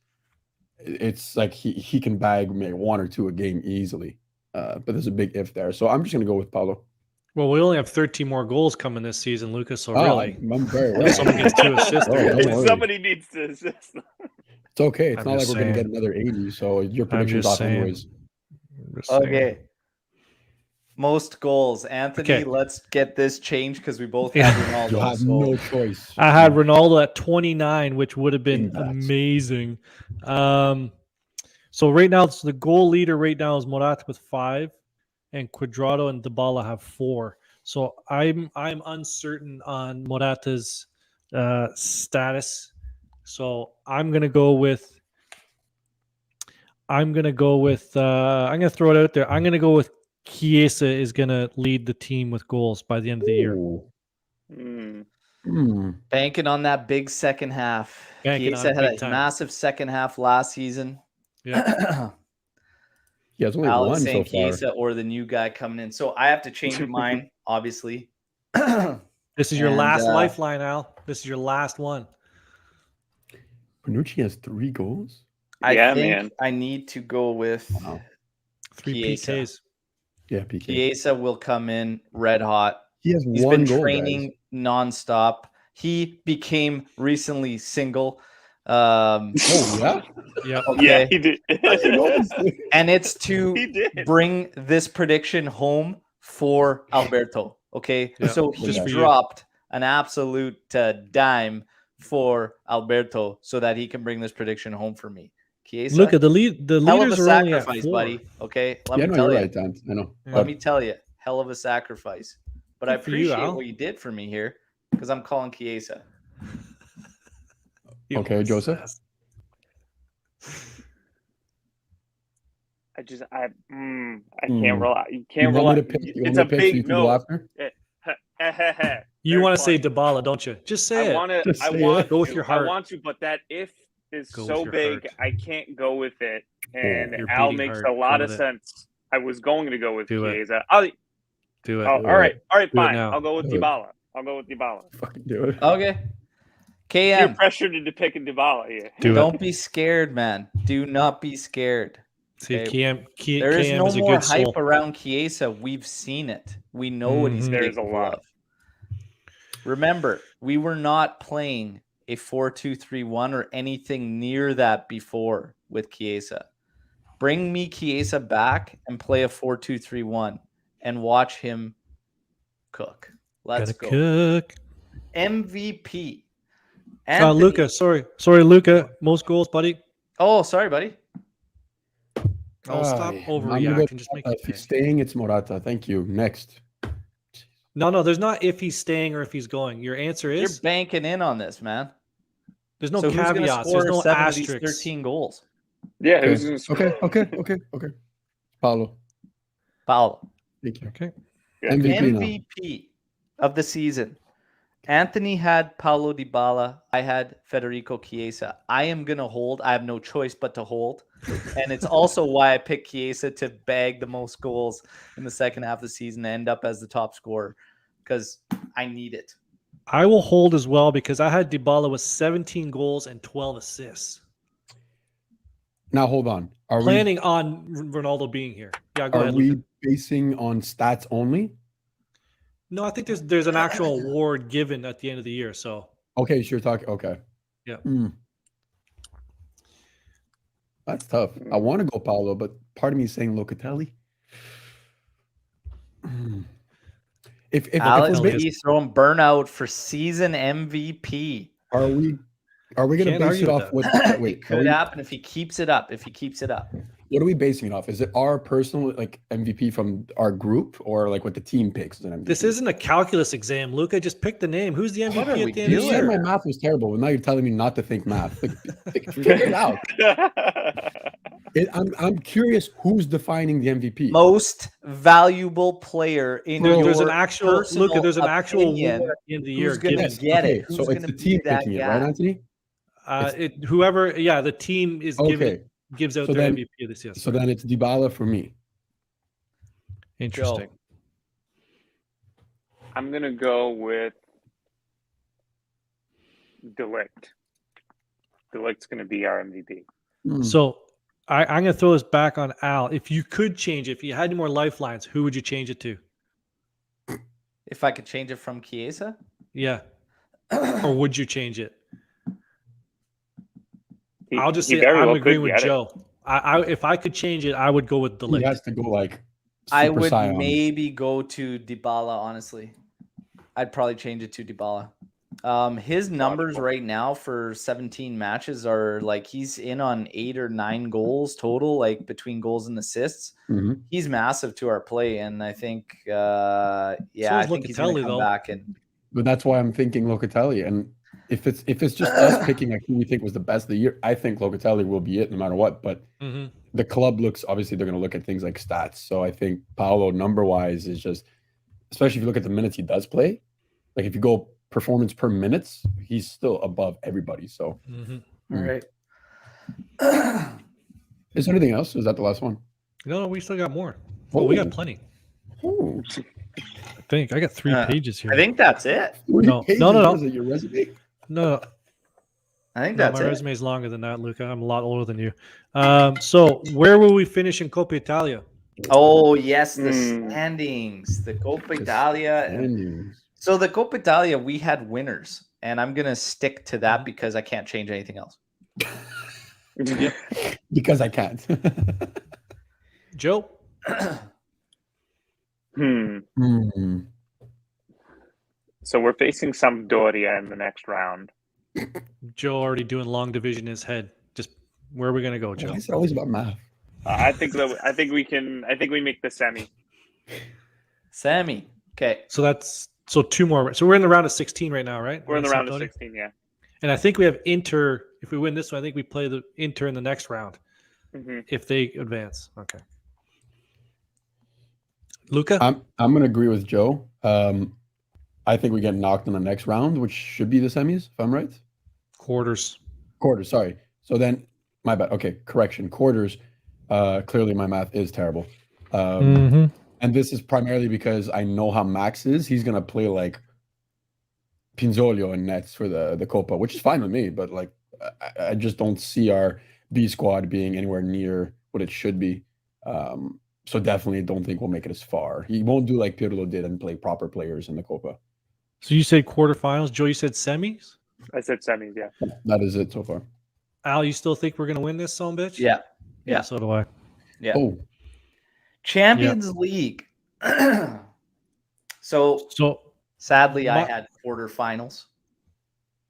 it's like he can bag maybe 1 or 2 a game easily. But there's a big if there, so I'm just gonna go with Paolo. Well, we only have 13 more goals coming this season, Lucas. So really, I'm very well. if someone gets 2 assists, Oh, don't worry. Somebody needs to assist. It's It's okay. It's I'm not like just we're going to get saying. another 80. So your prediction's just off saying. anyways. Okay. Most goals. Anthony, Okay. let's get this changed because we both Yeah. had Ronaldo. You have so no choice. I had Ronaldo at 29, which would have been Congrats. amazing. So right now, the goal leader right now is Morata with 5, and Cuadrado and Dybala have 4. So I'm uncertain on Morata's status. So I'm gonna throw it out there. I'm gonna go with Chiesa is gonna lead the team with goals by the end of the year. Ooh. Mm. banking on that big second half. Banking on Chiesa it had big a time. massive second half last season. Yeah. He has only Alex one so saying far. Chiesa or the new guy coming in. So I have to change mine, obviously. This is your And, last lifeline, Al. This is your last one. Bonucci has 3 goals? I Yeah, think man. I need to go with Wow. 3 Chiesa. PKs. Yeah, PK. Chiesa will come in red hot. He has He's 1 been goal, training guys. nonstop. He became recently single. Oh, yeah? Yep. Okay. Yeah, he did. I didn't know this thing. And it's to He did. bring this prediction home for Alberto. Okay. Yeah, So just he for you. dropped an absolute dime for Alberto so that he can bring this prediction home for me. Chiesa, Look at the lead. The hell of a leaders are only at sacrifice, 4. buddy. Okay. Let Yeah, me no, tell you're you. right, Dan. I know. Yeah. Let me tell you. Hell of a sacrifice. But I Good for you, appreciate Al. what you did for me here because I'm calling Chiesa. You Okay, Joseph? obsessed. I can't Hmm. rely. You You can't want me rely. to pick? You want It's me a to pick so you big can go no. after? You Very want to say funny. Dybala, don't you? Just say I it. want to. Just I say want it. Go with to. your I heart. want to, but that if is Go with so your big, heart. I can't go with it. And Your Al beating makes heart. a lot Go of with it. sense. I was going to go with Do it. Chiesa. Do it. All right, Do it fine. now. I'll go with Do it. Dybala. Fucking do it. Okay. You're KM, pressured into picking Dybala here. Do it. don't be scared, man. Do not be scared. See, Okay? KM There is no is a more good hype soul. around Chiesa. We've seen it. We know what he's Mhm. There's a capable lot. of. Remember, we were not playing a 4-2-3-1 or anything near that before with Chiesa. Bring me Chiesa back and play a 4-2-3-1 and watch him cook. Let's Gotta go. cook. MVP. Anthony. Luca. Sorry, Luca. Most goals, buddy. Oh, sorry, buddy. I'll stop I'm overreacting. gonna go Just make Morata. it If he's pick. staying, it's Morata. Thank you. Next. No, there's not if he's staying or if he's going. Your answer You're is banking in on this, man. there's no So who's going to caveats. score There's no 7 of these asterisks. 13 goals? Yeah, Okay. who's gonna score? Okay. Paulo. Paolo. Thank you. Okay. Yeah. MVP now. MVP of the season. Anthony had Paulo Dybala. I had Federico Chiesa. I am going to hold. I have no choice but to hold. And it's also why I picked Chiesa to bag the most goals in the second half of the season and end up as the top scorer because I need it. I will hold as well because I had Dybala with 17 goals and 12 assists. Now hold on. Are Planning on Ronaldo being here. Yeah, go we ahead, are we Luca. basing on stats only? No, I think there's an actual award given at the end of the year. So Okay, so you're talking. Okay. Yeah. That's tough. I want to go Paulo, but part of me is saying Locatelli. If Alex we're P throwing burnout for season MVP. are we going to Can't base argue it with off that. what? Wait, It could happen if he keeps it up. What are we basing it off? Is it our personal MVP from our group or what the team picks as an MVP? This isn't a calculus exam, Luca. Just pick the name. Who's the What are MVP we at the end of You the said year? my math was terrible, but now you're telling me not to think math. Figure it out. I'm curious who's defining the MVP. Most valuable player in your There's an actual personal Luca. There's an actual opinion. award at the end of the year Who's going to given. get Okay, it? Who's so going it's to the be team that picking it, guy? right, Anthony? The team is gives out So their then- MVP this year. So then it's Dybala for me. Interesting. I'm gonna go with Delict. Delict's gonna be our MVP. So I'm going to throw this back on Al. If you could change it, if you had any more lifelines, who would you change it to? If I could change it from Chiesa? Yeah. Or would you change it? I'll just he say very I'm well agreeing could with get it. Joe. If I could change it, I would go with He Delict. has to go like I Super would Saiyan. maybe go to Dybala, honestly. I'd probably change it to Dybala. His numbers Logical. right now for 17 matches are like he's in on 8 or 9 goals total, like between goals and assists. Mhm. He's massive to our play, and I think, So I is think he's going to Locatelli, come though. back and But that's why I'm thinking Locatelli. And if it's just us picking like who we think was the best of the year, I think Locatelli will be it no matter what. But the club looks, obviously they're going to look at things like stats. So I think Paolo number wise is just, especially if you look at the minutes he does play, like if you go performance per minutes, he's still above everybody. So all right. is there anything else? Or is that the last one? No, we still got more. Oh, we got plenty. Oh, I think I got 3 pages here. I think that's it. No. pages. No. What is it, your resume? No, I think no, that's my it. resume is longer than that, Luca. I'm a lot older than you. So where will we finish in Coppa Italia? Oh, yes, the standings, the Coppa Italia. Standings. So the Coppa Italia, we had winners, and I'm going to stick to that because I can't change anything else. Because I can't. Joe? So we're facing Sampdoria in the next round. Joe already doing long division in his head. Just where are we going to go, Joe? Why is it always about math? I think we make the semi. Sammy. Okay. So 2 more. So we're in the round of 16 right now, right? We're in the round of Sampdoria? 16, yeah. And I think we have Inter. If we win this one, I think we play the Inter in the next round. If they advance. Okay. Luca? I'm going to agree with Joe. I think we get knocked in the next round, which should be the semis, if I'm right. Quarters, sorry. So then, my bad. Okay, correction. Quarters. Clearly, my math is terrible. And this is primarily because I know how Max is. He's going to play like Pinzolio and nets for the Copa, which is fine with me. But like, I just don't see our B squad being anywhere near what it should be. So definitely don't think we'll make it as far. He won't do like Pirlo did and play proper players in the Copa. So you said quarterfinals. Joe, you said semis? I said semis, yeah. That is it so far. Al, you still think we're going to win this, son bitch? Yeah. Yeah, so do I. Yeah. Oh, Champions League. So sadly, I had quarterfinals.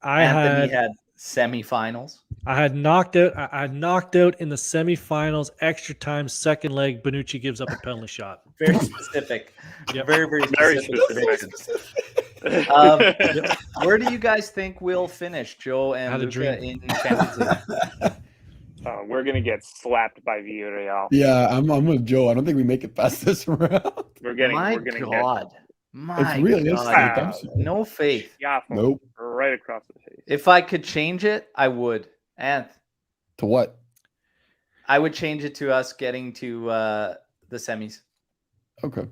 Anthony had semifinals. I had knocked out. I knocked out in the semifinals. Extra time, second leg. Bonucci gives up a penalty shot. Very specific. Yep. Very specific. Where do you guys think we'll finish, Joe and Luca, in Champions League? We're gonna get slapped by Villarreal. yeah, I'm with Joe. I don't think we make it past this round. My God. It's realistic. No faith. Yeah, Nope. right across the face. If I could change it, I would. And To what? I would change it to us getting to the semis. Okay.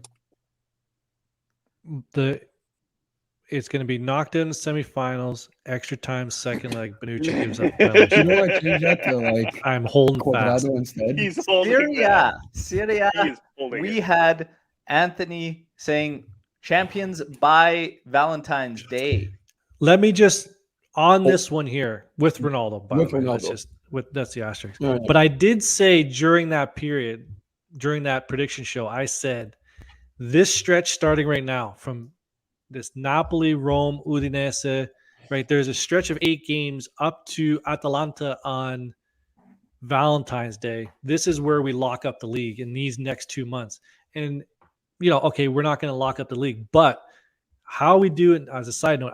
It's going to be knocked out in the semifinals. Extra time, second leg. Bonucci gives up a penalty You shot. know, I changed that to like I'm holding fast. Quadrado instead. He's holding Serie A. He's holding We it. had Anthony saying champions by Valentine's Day. Let me just on this one here with Ronaldo. By With the way, Ronaldo. that's the asterisk. Yeah, yeah. But I did say during that period, during that prediction show, I said this stretch starting right now from this Napoli, Rome, Udinese, right? There's a stretch of 8 games up to Atalanta on Valentine's Day. This is where we lock up the league in these next 2 months. And, okay, we're not going to lock up the league, but how we do it, as a side note,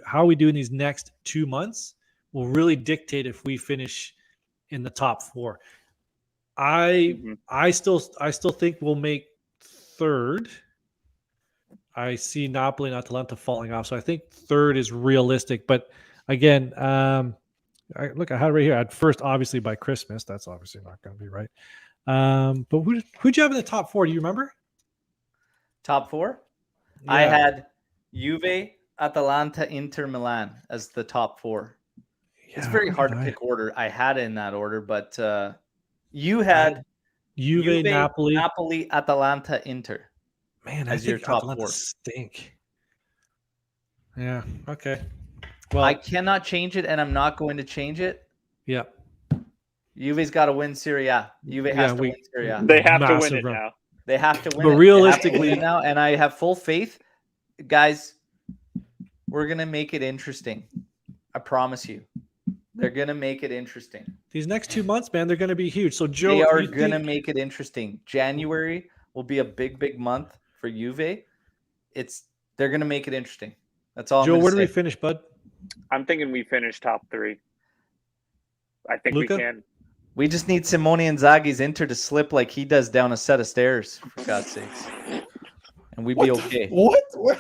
how we do in these next 2 months will really dictate if we finish in the top 4. I still think we'll make 3rd. I see Napoli and Atalanta falling off, so I think 3rd is realistic. But again, I had it right here. At first, obviously by Christmas, that's obviously not going to be right. But who'd you have in the top 4? Do you remember? Top 4? Yeah. I had Juve, Atalanta, Inter, Milan as the top 4. It's very hard to pick order. I had it in that order, but you had Juve, Napoli, Atalanta, Inter. Man, as I your think top Atalanta 4. stink. Yeah. Okay. Well, I cannot change it, and I'm not going to change it. Yeah. Juve's got to win Serie A. Juve has to win Serie A. They have to win Massive it run. now. They have to win But it. realistically- They have to win it now, and I have full faith. Guys, we're going to make it interesting. I promise you. They're going to make it interesting. These next 2 months, man, they're going to be huge. So, Joe, They are you going to think- make it interesting. January will be a big month for Juve. They're going to make it interesting. That's all. Joe, I'm where gonna do we say. finish, bud? I'm thinking we finish top 3. I think Luka? we can. We just need Simone Inzaghi's Inter to slip like he does down a set of stairs, for God's sakes. And we'd be okay. What? Where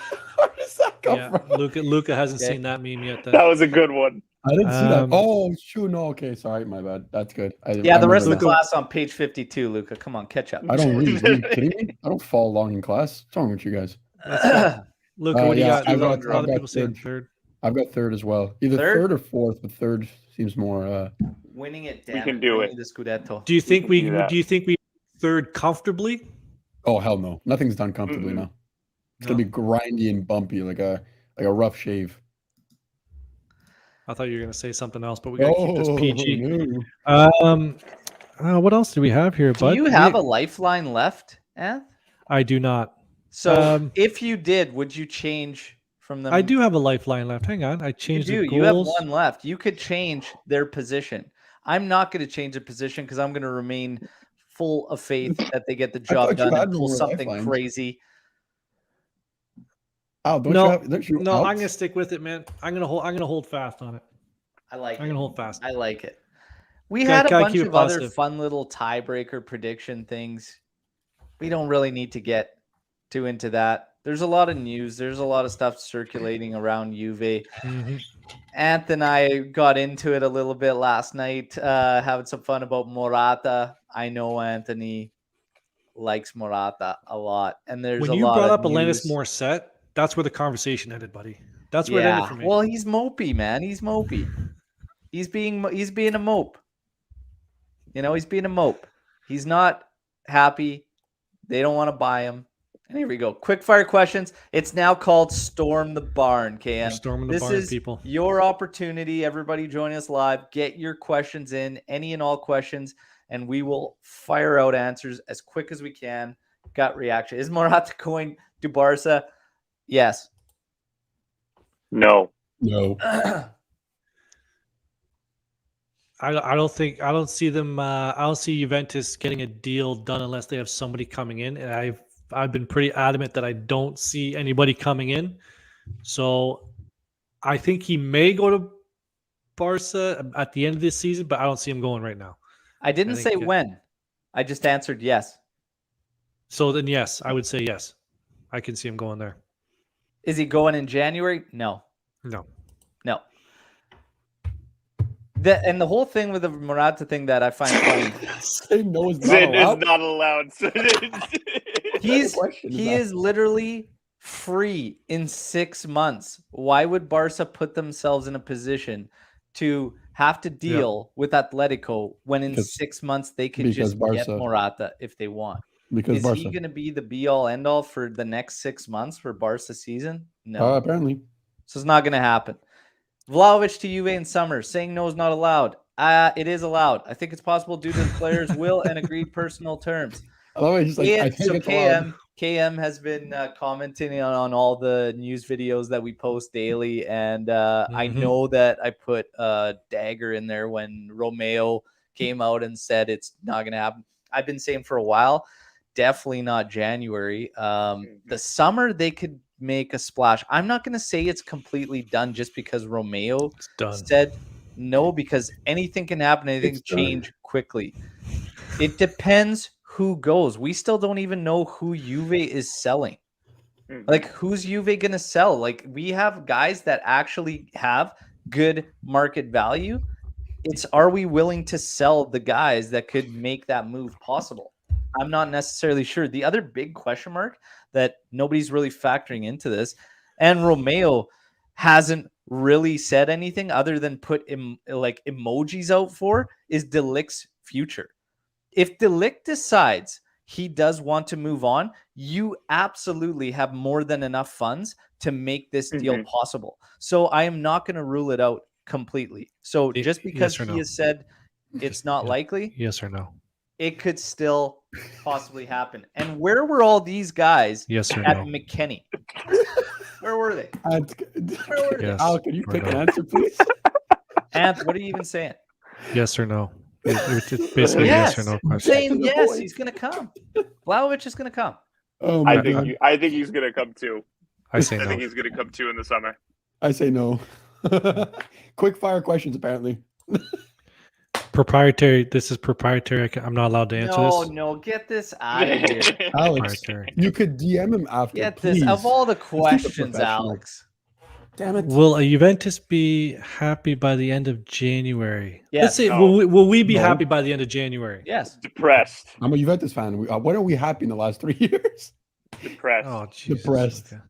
does that come Yeah, from? Luka hasn't Okay. seen that meme yet. That was a good one. I didn't see that. Um, Oh, shoot. No, okay. Sorry, my bad. That's good. Yeah, the rest of the remember that. class on page 52, Luca. Come on, catch up. I don't read. Are you kidding me? I don't follow along in class. What's wrong with you guys? Luka, what do you yeah, got? I've A got- lot I've of got people saying third. third. I've got third as well. Either Third? third or fourth, but third seems more. Winning it, We damn can it, do bring it. me the Scudetto. Do you think can do that. do you think we third comfortably? Oh hell no! Nothing's done comfortably Mm-mm. now. It's gonna be grindy and bumpy, like a rough shave. I thought you were going to say something else, but we got to keep this PG. no. What else do we have here, Do bud? you have a lifeline left, Anth? I do not. So if you did, would you change from them? I do have a lifeline left. Hang on. I You changed do. the goals. You have one left. You could change their position. I'm not going to change the position because I'm going to remain full of faith that they get the job thought you done had and pull more something lifelines. crazy. Oh, don't No, you have? Don't you No, outs? I'm going to stick with it, man. I'm going to hold fast on it. I like I'm it. going to hold fast. I like it. We Gotta- had a gotta bunch keep it of other positive. fun little tiebreaker prediction things. We don't really need to get too into that. There's a lot of news. There's a lot of stuff circulating around Juve. Mhm. Anth and I got into it a little bit last night, having some fun about Morata. I know Anthony likes Morata a lot, and there's When a you lot brought of up Alanis news. Morissette, that's where the conversation ended, buddy. That's where it ended for me. Well, he's mopey, man. He's mopey. He's being a mope. You know, he's being a mope. He's not happy. They don't want to buy him. And here we go. Quick fire questions. It's now called Storm the Barn, KM. We're storming the This barn, is people. your opportunity. Everybody join us live. Get your questions in, any and all questions, and we will fire out answers as quick as we can. Gut reaction. Is Morata going to Barca? Yes. No. No. I don't see them. I don't see Juventus getting a deal done unless they have somebody coming in. And I've been pretty adamant that I don't see anybody coming in. So I think he may go to Barca at the end of this season, but I don't see him going right now. I didn't I say think, when. I just answered yes. So then, yes, I would say yes. I can see him going there. Is he going in January? No. No. No. And the whole thing with the Morata thing that I find funny, Say no is not Zin is allowed. not allowed. he is literally free in 6 months. Why would Barca put themselves in a position to have to deal with Atletico when in Because- 6 months they could because just get Barca- Morata if they want? Because Is Barca. he going to be the be-all, end-all for the next 6 months for Barca season? No. Apparently. So it's not going to happen. Vlahovic to Juve in summer. Saying no is not allowed. It is allowed. I think it's possible due to the player's will and agreed personal terms. I love it. Just like, I KM, think so it's allowed. KM has been commenting on all the news videos that we post daily, and I Mhm. know that I put a dagger in there when Romeo came out and said it's not going to happen. I've been saying for a while, definitely not January. The summer they could make a splash. I'm not going to say it's completely done just because Romeo It's done. said no, because anything can happen. Anything It's done. change quickly. It depends who goes. We still don't even know who Juve is selling. Like, who's Juve going to sell? Like, we have guys that actually have good market value. It's, are we willing to sell the guys that could make that move possible? I'm not necessarily sure. The other big question mark that nobody's really factoring into this, and Romeo hasn't really said anything other than put like emojis out for, is De Ligt's future. If De Ligt decides he does want to move on, you absolutely have more than enough funds to make this deal possible. So I am not going to rule it out completely. So just because Yes or he no? has said it's not likely. Yes or no? It could still possibly happen. And where were all these guys Yes or at no? McKinney? Where were they? Al, can you pick an answer, please? And what are you even saying? Yes or no? It's basically a yes or no question. Saying yes, he's going to come. Vlahovic is going to come. Oh my I God. think he's gonna come too. I say I no. think he's gonna come too in the summer. I say no. Quick fire questions, apparently. Proprietary. This is proprietary. I'm not allowed to answer this. No, get this out of here. Alex, Proprietary. you could DM him after. Get please. this. Of all the Let's keep it questions, professional. Alex. Damn it. Will a Juventus be happy by the end of January? Yes. Let's say, No. will we be No. happy by the end of January? Yes. Depressed. I'm a Juventus fan. When are we happy in the last 3 years? Depressed. Oh, Jesus. Depressed. Okay.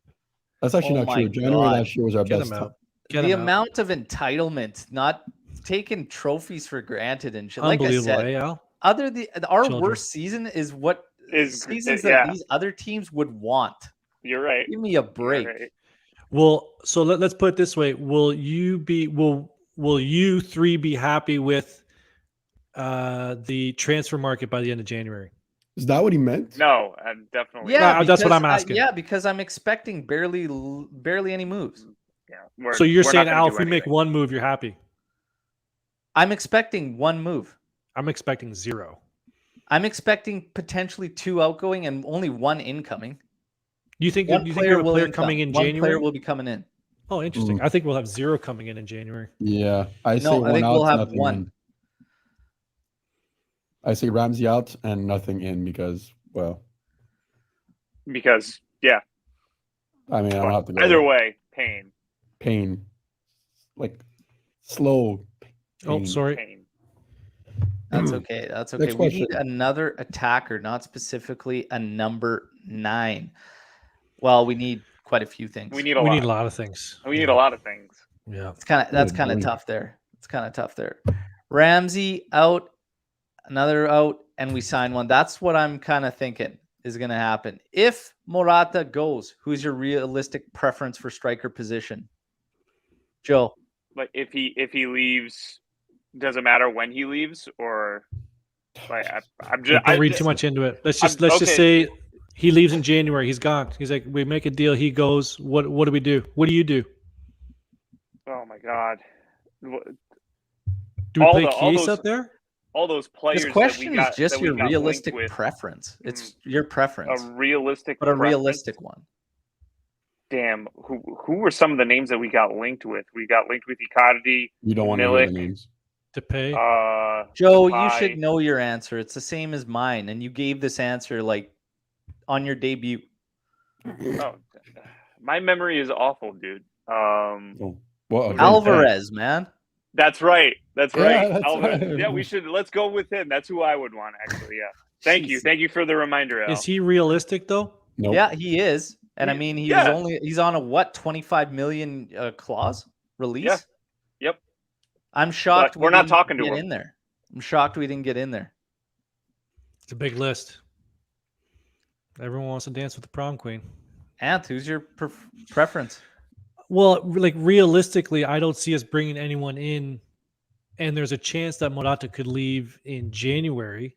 That's actually Oh not my true. January God. last year was our Get best him time. out. Get The him out. amount of entitlement, not taking trophies for granted and shit. Like I Unbelievable, said, eh, Al? our Children. worst season is what Is- seasons yeah. that these other teams would want. You're right. Give me a break. You're right. Well, so let's put it this way: will you three be happy with the transfer market by the end of January? Is that what he meant? No, I'm definitely. Yeah, No, that's what because I'm asking. yeah, because I'm expecting barely any moves. Yeah, So you're we're saying, not gonna Al, do if we make anything. one move, you're happy? I'm expecting one move. I'm expecting 0. I'm expecting potentially 2 outgoing and only 1 incoming. You think One you think you have a will player income. coming in One January? player will be coming in. Oh, interesting. I think we'll have 0 coming in January. Yeah. I say No, I one think out, we'll have nothing 1. in. I say Ramsey out and nothing in because, well, Because yeah. I mean, I don't have to go Either there. way, pain. Pain. Like slow Oh, pain. sorry. Pain. That's okay. That's okay. Next We need question. another attacker, not specifically a number 9. Well, we need quite a few things. We need a We lot. need a lot of things. We need a lot of things. Yeah. That's Good kind of lord. tough there. It's kind of tough there. Ramsey out, another out, and we sign one. That's what I'm kind of thinking is going to happen. If Morata goes, who's your realistic preference for striker position? Joe. Like if he leaves, does it matter when he leaves or like I'm just Don't read too much into it. Let's just say he leaves in January. He's gone. He's like, we make a deal. He goes. What do we do? What do you do? Oh my god. Do we All play the- all Case those- up there? All those players. This question that we got, is just that we your got linked realistic with, preference. It's your preference, a realistic, but a preference. realistic one. Damn, who were some of the names that we got linked with? We got linked with Icardi, You don't want to hear Milik. the names. To pay? Joe, you Depay. should know your answer. It's the same as mine, and you gave this answer like on your debut. Oh, my memory is awful, dude. Oh, well, okay. Alvarez, man. That's right. That's Yeah, right. that's Alvarez. right. Yeah, we should. Let's go with him. That's who I would want, actually. Yeah. Thank you. Jeez. Thank you for the reminder, Al. Is he realistic though? Nope. Yeah, he is. And I He- mean, yeah. he's on a what, 25 million clause release? Yeah. Yep. I'm shocked But we're not didn't talking to get him. in there. I'm shocked we didn't get in there. It's a big list. Everyone wants to dance with the prom queen. Ant, who's your preference? Well, like realistically, I don't see us bringing anyone in, and there's a chance that Morata could leave in January.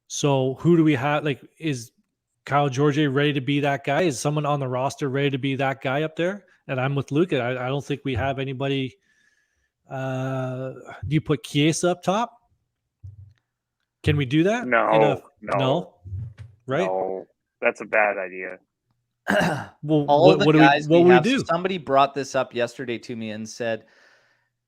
So who do we have? Like, is Kyle George ready to be that guy? Is someone on the roster ready to be that guy up there? And I'm with Luca. I don't think we have anybody. Do you put Chiesa up top? Can we do that? No. Right? No, that's a bad idea. Well, All what the do guys we have, do? Somebody brought this up yesterday to me and said,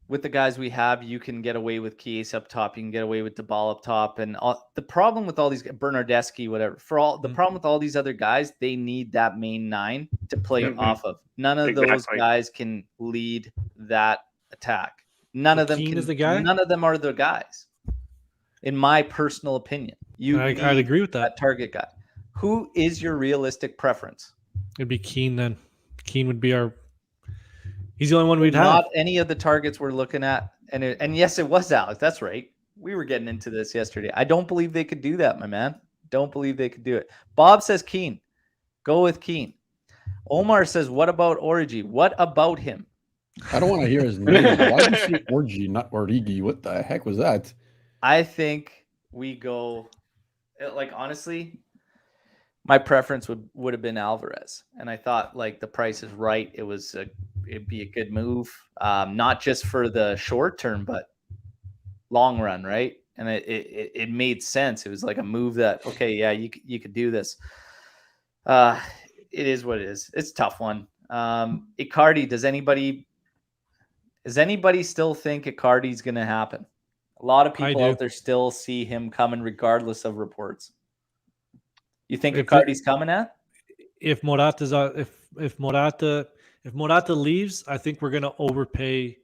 with the guys we have, you can get away with Chiesa up top, you can get away with Dybala up top, and the problem with all these Bernardeschi, whatever, the problem with all these other guys, they need that main 9 to play Mhm. off of. None of those Exactly. guys can lead that attack. None So of them Keane can. is the guy? None of them are the guys. In my personal opinion, I'd need agree with that. that target guy. Who is your realistic preference? It'd be Keane then. Keane would be our. He's the only one we'd have. Not any of the targets we're looking at, and yes, it was Alex. That's right. We were getting into this yesterday. I don't believe they could do that, my man. Don't believe they could do it. Bob says Keane. Go with Keane. Omar says, what about Origi? What about him? I don't want to hear his name. Why did you say Orgy, not Origi? What the heck was that? I think we go. Like honestly, my preference would have been Alvarez, and I thought like the price is right. It'd be a good move, not just for the short term, but long run, right? And it made sense. It was like a move that okay, yeah, you could do this. It is what it is. It's a tough one. Icardi, does anybody still think Icardi's going to happen? A lot of people out there still see him coming regardless of reports. You think Icardi's coming at? If Morata's if Morata leaves, I think we're going to overpay.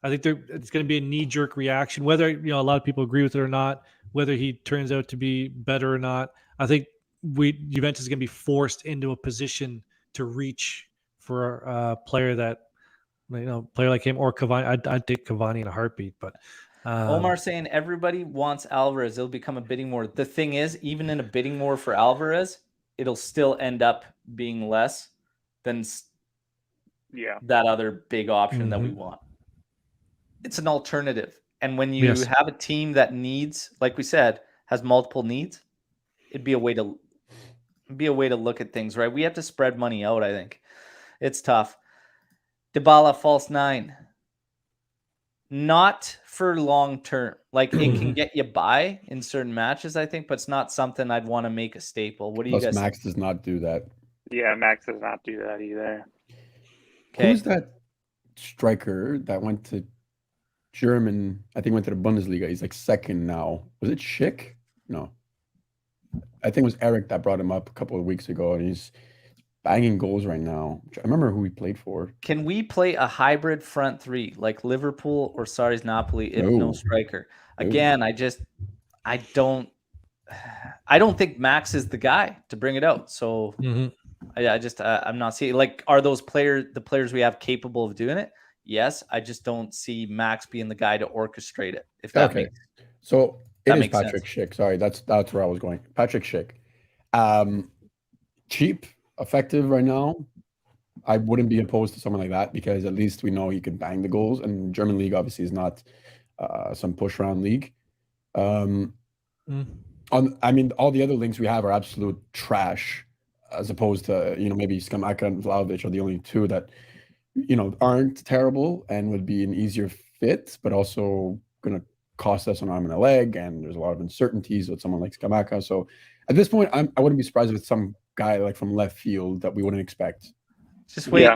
I think it's going to be a knee-jerk reaction, whether a lot of people agree with it or not, whether he turns out to be better or not. I think Juventus is going to be forced into a position to reach for a player like him or Cavani. I'd take Cavani in a heartbeat, but Omar saying everybody wants Alvarez. It'll become a bidding war. The thing is, even in a bidding war for Alvarez, it'll still end up being less than that other big option that we want. It's an alternative. And when you have a team that needs, like we said, has multiple needs, it'd be a way to look at things, right? We have to spread money out, I think. It's tough. Dybala, false 9. Not for long term. Like it can get you by in certain matches, I think, but it's not something I'd want to make a staple. What do you guys Max think? does not do that. Yeah, Max does not do that either. Okay. Who's that striker that went to German? I think went to the Bundesliga. He's like second now. Was it Schick? No. I think it was Eric that brought him up a couple of weeks ago, and he's banging goals right now. I remember who he played for. Can we play a hybrid front three like Liverpool or Sarri's Napoli if no striker? Again, I don't think Max is the guy to bring it out. So I'm not seeing like, are those the players we have capable of doing it? Yes. I just don't see Max being the guy to orchestrate it. If that makes sense. So it is Patrick Schick. Sorry, that's where I was going. Patrick Schick. Cheap, effective right now. I wouldn't be opposed to someone like that because at least we know he can bang the goals. And German league obviously is not some push round league. I mean, all the other links we have are absolute trash, as opposed to maybe Skamaka and Vlahovic are the only two that aren't terrible and would be an easier fit, but also going to cost us an arm and a leg. And there's a lot of uncertainties with someone like Skamaka. So at this point, I wouldn't be surprised with some guy like from left field that we wouldn't expect. Just wait.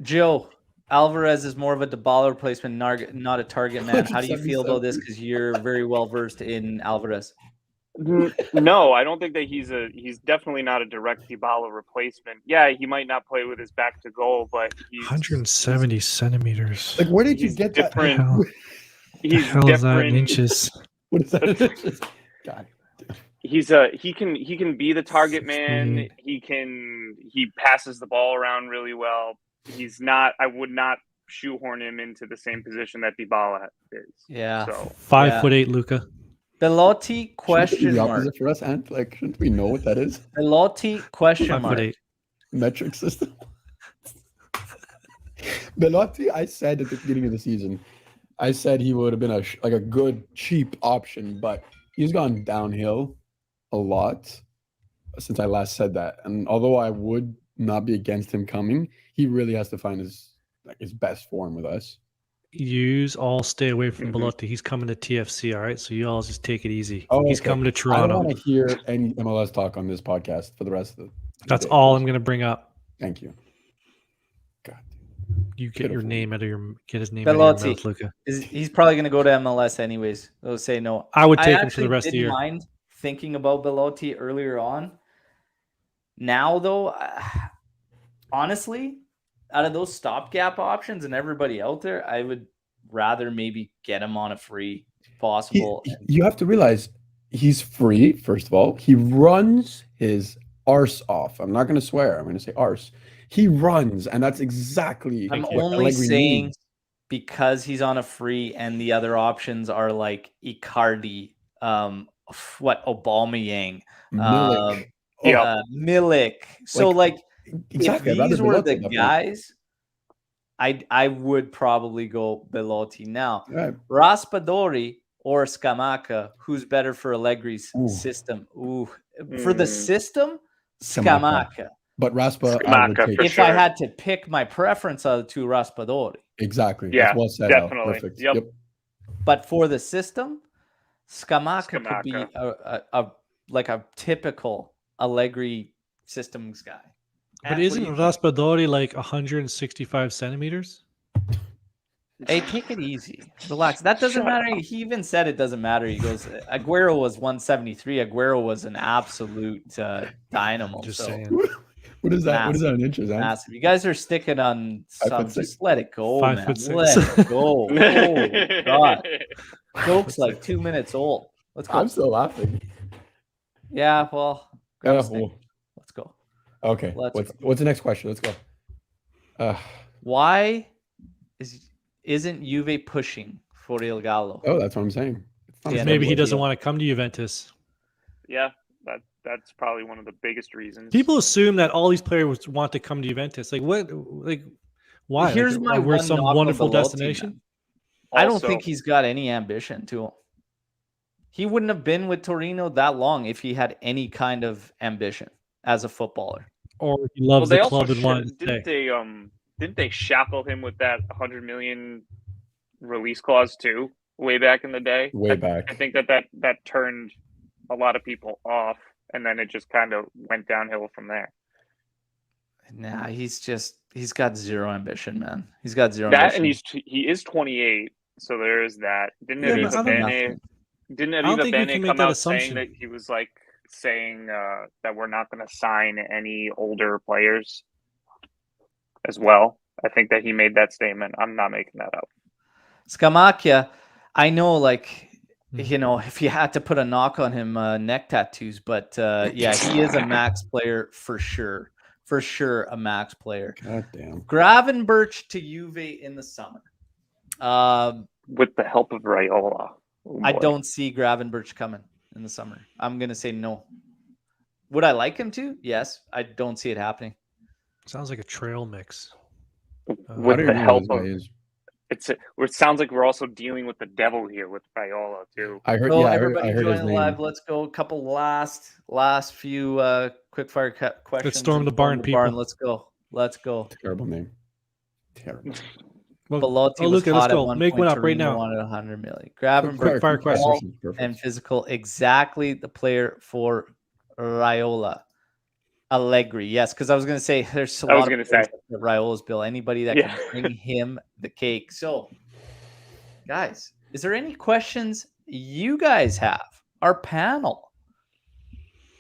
Joe, Alvarez is more of a Dybala replacement, not a target man. How do you feel about this? Because you're very well versed in Alvarez. No, I don't think that he's definitely not a direct Dybala replacement. Yeah, he might not play with his back to goal, but he's 170 centimeters. Like, where did you get different? that? He's hell is that in different. inches? What is that? God. He can be the target man. He passes the ball around really well. He's not. I would not shoehorn him into the same position that Dybala is. Yeah. So 5'8", Luca. Belotti question the mark. opposite for us, and like, shouldn't we know what that is? Belotti question mark. 5'8". Metric system. Belotti, I said at the beginning of the season, I said he would have been a good cheap option, but he's gone downhill a lot since I last said that. And although I would not be against him coming, he really has to find his best form with us. Yous all stay away from Belotti. He's coming to TFC, all right? So you all just take it easy. Oh, he's coming to I Toronto. don't want to hear any MLS talk on this podcast for the rest of the That's day. all I'm going to bring up. Thank you. God. You get your name out of get his name Belotti. out of your mouth, Luca. He's probably going to go to MLS anyways. They'll say no. I would take him for the rest of the year. I didn't mind thinking about Belotti earlier on. Now, though, honestly, out of those stopgap options and everybody out there, I would rather maybe get him on a free if possible. You have to realize he's free, first of all. He runs his arse off. I'm not going to swear. I'm going to say arse. He runs, and that's exactly I'm what only Allegri saying needs. because he's on a free and the other options are like Icardi, Aubameyang, Milik. Milik. So exactly, if these were the guys, I would probably go Belotti. Now, Right. Raspadori or Scamacca? Who's better for Allegri's Ooh. system? Ooh, for the system, Scamacca. Scamacca. But Raspa, I would Scamacca, take. for If I sure. had to pick my preference out of the two, Raspadori. Exactly. Yeah, That's well said, Al. definitely. Perfect. Yep. But for the system, Scamacca could be Scamacca. a typical Allegri systems guy. But What isn't do you think? Raspadori like 165 centimeters? Hey, take it easy. Relax. That doesn't Shut matter. He even said it doesn't matter. He goes, Aguero was 173. Aguero was an absolute dynamo. Just so saying. What is that? What is that in inches? Ant? massive. You guys are sticking on some. 5'6"? Just let it go, 5'6". man. Let it go. Oh, God. Joke's like 2 minutes old. Let's go. I'm still laughing. Yeah, well, grab a Yeah, snake. well, Let's go. okay. Let's What's the next question? Let's go. Why isn't Juve pushing for Il Gallo? Oh, that's what I'm saying. It's not Yeah, a Maybe he deal. doesn't want to come to Juventus. Yeah, that's probably one of the biggest reasons. People assume that all these players want to come to Juventus. Like what? Like why? Here's like, my we're one some knock on wonderful Belotti, destination. man. I don't Also- think he's got any ambition to him. He wouldn't have been with Torino that long if he had any kind of ambition as a footballer. Or he loves they the also club and wanted to didn't stay. they shackle him with that 100 million release clause too way back in the day? Way back. I think that turned a lot of people off, and then it just kind of went downhill from there. Nah, he's got zero ambition, man. He's got zero That ambition. and he is 28, so there is that. Didn't Yeah, but Arriva I don't- Bene don't think we can make come that out assumption. saying that he was like saying that we're not going to sign any older players as well? I think that he made that statement. I'm not making that up. Scamacca, I know, like, you know, if you had to put a knock on him, neck tattoos, but yeah, he is a max player for sure. For sure, a max player. God damn. Gravenberch to Juve in the summer. With the help of Raiola. Oh, I boy. don't see Gravenberch coming in the summer. I'm going to say no. Would I like him to? Yes. I don't see it happening. Sounds like a trail mix. How With do you the know help this guy of is? it sounds like we're also dealing with the devil here with Raiola too. I heard. So Yeah, everybody I heard his join name. live. Let's go. A couple last few quick fire questions. Let's storm and the barn, people. Let's go. Let's go. Terrible name. Terrible. Well, Belotti was Luca, let's hot at go. one Make point. one up right Torino now. wanted 100 million. Quick Gravenberch fire question. This is perfect. and physical, exactly the player for Raiola. Allegri, yes, because I was going to say there's a I was lot gonna of players say. that Raiola's bill. Anybody that Yeah. can bring him the cake. So, guys, is there any questions you guys have? Our panel,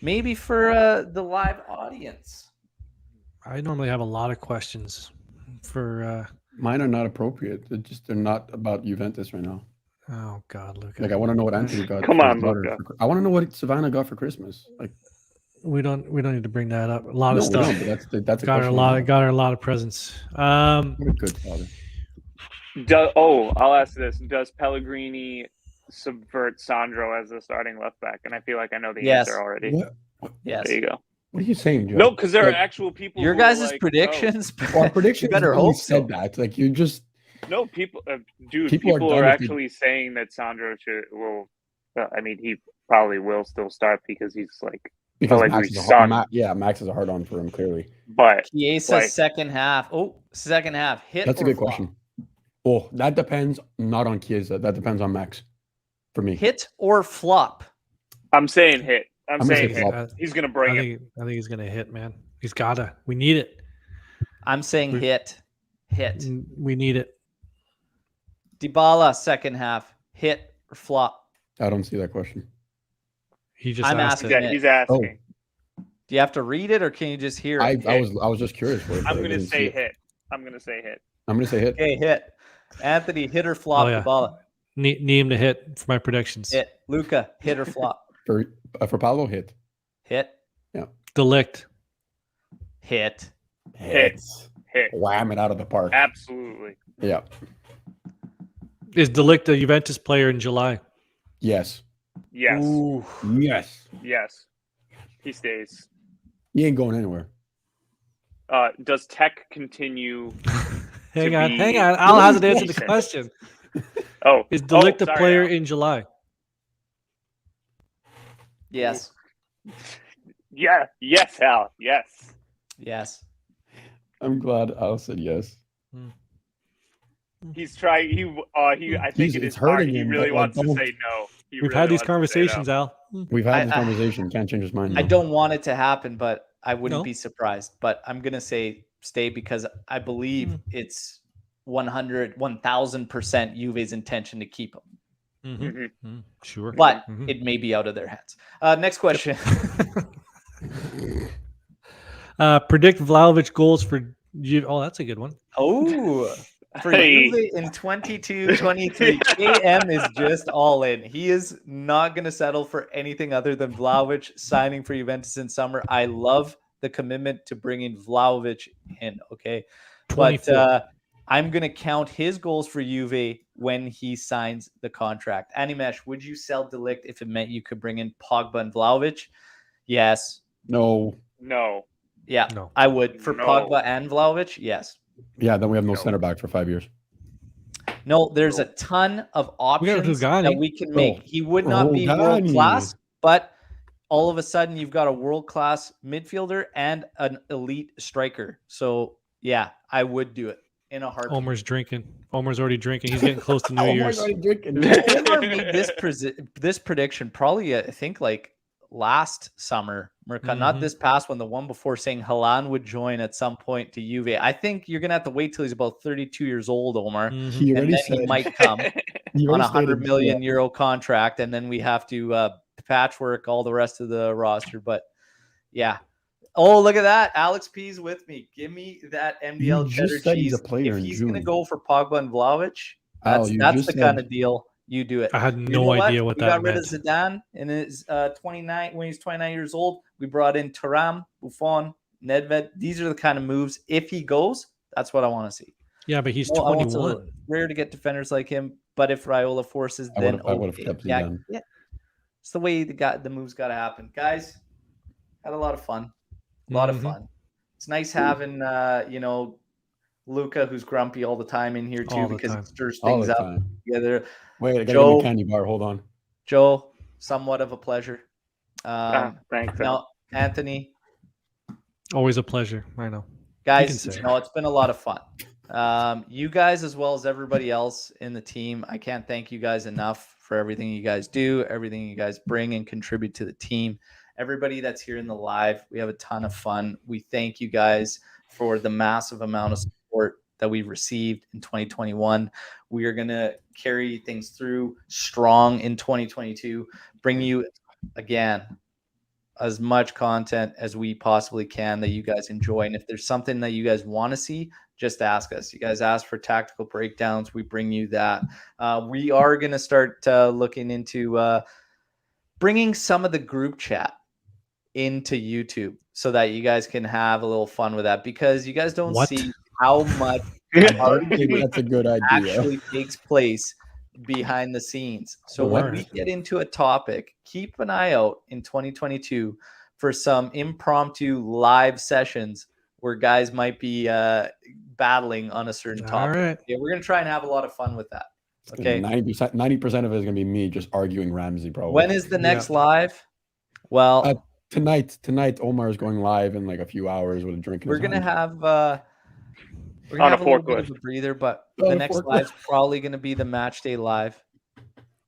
maybe for the live audience. I normally have a lot of questions for. Mine are not appropriate. They're not about Juventus right now. Oh God, Luca. Like I want to know what Anthony got. Come for on, his daughter Luca. I want to know what Savannah got for Christmas. Like we don't need to bring that up. A lot no, of we stuff. don't, but that's a Got her a lot of presents. What a good father. I'll ask this: does Pellegrini subvert Sandro as the starting left back? And I feel like I know the Yes. answer already. What? Yes. There you go. What are you saying, Joe? No, because there are Like, actual people. Your who are guys' like, predictions. well, our predictions better really hope so. said that. Like you just No, people, dude. People People are are done if they- actually saying that Sandro will. I mean, he probably will still start because he's like. because Pellegri's Max is son. Max is a hard on for him clearly. But Chiesa like- second half. Oh, second half. Hit. That's a or good flop? question. Well, that depends not on Chiesa. That depends on Max. For me, Hit or flop? I'm saying hit. I'm gonna saying say hit. flop. He's gonna bring I it. think he's gonna hit, man. He's gotta. We need it. I'm saying We- hit. Hit. We need it. Dybala second half. Hit or flop? I don't see that question. He just I'm asked asking it. it. He's asking. Do you have to read it or can you just hear it? I was just curious. For it, but I'm I gonna didn't see say it. hit. I'm gonna say hit. I'm gonna say hit. Okay, hit. Anthony, hit or flop? Oh, yeah. Dybala. Need him to hit for my predictions. Hit. Luca, hit or flop? For Paulo, hit. Hit. Delict. Hit. Hit. Hit. Wham it out of the park. Absolutely. Yeah. Is Delict a Juventus player in July? Yes. Yes. Ooh. Yes. Yes. He stays. He ain't going anywhere. Does Tech continue? Hang To on. be- Hang on. Al hasn't answered the decent. question. Oh, Is Delict a sorry, player Al. in July? Yes. Yeah. Yes, Hal. Yes. Yes. I'm glad Al said yes. He's trying. I think in It's his heart, hurting he him, really but, like, wants to don't- say no. He We've really had these wants to say no. conversations, Al. We've had this I- conversation. Can't change his mind. I now. don't want it to happen, but I wouldn't No. be surprised. But I'm gonna say stay because I believe it's 1,000% Juve's intention to keep him. Mhm. Sure. But it may be out of their hands. Next question. Predict Vlahovic goals for Juve. Oh, that's a good one. Oh, for Hey. Juve in 22-23, AM is just all in. He is not going to settle for anything other than Vlahovic signing for Juventus in summer. I love the commitment to bringing Vlahovic in, okay? 24. But I'm going to count his goals for Juve when he signs the contract. Animesh, would you sell De Ligt if it meant you could bring in Pogba and Vlahovic? Yes. No. No. Yeah, No. I would. For No. Pogba and Vlahovic, yes. Yeah, then we have no No. center back for 5 years. No, there's a ton of options that Rugani. we can make. Oh, He would not be world Rugani. class, but all of a sudden you've got a world class midfielder and an elite striker. So yeah, I would do it in a heartbeat. Omar's drinking. Omar's already drinking. He's getting close to New Oh my Year's. God, he's drinking. Omar made this prediction probably I think like last summer, not this past one, the one before, saying Haaland would join at some point to Juve. I think you're gonna have to wait till he's about 32 years old, Omar, He and already then said he might come he on already a 100 stated, million euro contract, and then we have to patchwork all the rest of the roster. But yeah. Oh, look at that. Alex P's with me. Give me that MDL You cheddar just said cheese. he's a player If in he's going to June. go for Pogba and Vlahovic, Al, you that's just the kind said- of deal you do it. I had You no know idea what we that got rid meant. of Zidane in his 29 when he's 29 years old. We brought in Thuram, Buffon, Nedved. These are the kind of moves. If he goes, that's what I want to see. Yeah, but he's Well, I want 21. rare to get defenders like him, but if Raiola forces, I then would have okay. kept Yeah, Zidane. yeah. It's the way the moves got to happen, guys. Had a lot of fun. A lot of fun. It's nice having Luca, who's grumpy all the time, in here too, All the because time. it stirs All things the up time. together. Wait, I gotta Joe- get my candy bar. Hold on. Joe, somewhat of a pleasure. Thanks. Al. Now, Anthony, Always a pleasure. I know. guys, say it. no, it's been a lot of fun. You guys, as well as everybody else in the team, I can't thank you guys enough for everything you guys do, everything you guys bring and contribute to the team. Everybody that's here in the live, we have a ton of fun. We thank you guys for the massive amount of support that we've received in 2021. We are going to carry things through strong in 2022, bring you, again, as much content as we possibly can that you guys enjoy. And if there's something that you guys want to see, just ask us. You guys ask for tactical breakdowns. We bring you that. We are going to start looking into bringing some of the group chat into YouTube so that you guys can have a little fun with that, because you guys don't What? see how much I arguing think that's a good idea. actually takes place behind the scenes. So when we get into a topic, keep an eye out in 2022 for some impromptu live sessions where guys might be battling on a certain All topic. right. Yeah, we're going to try and have a lot of fun with that. Okay. 90% of it is gonna be me just arguing Ramsey, probably. When is the next live? Well, tonight Omar is going live in like a few hours with a drink in we're his gonna hand. have a little bit of a breather, but On the a next forklift. live's probably gonna be the match day live.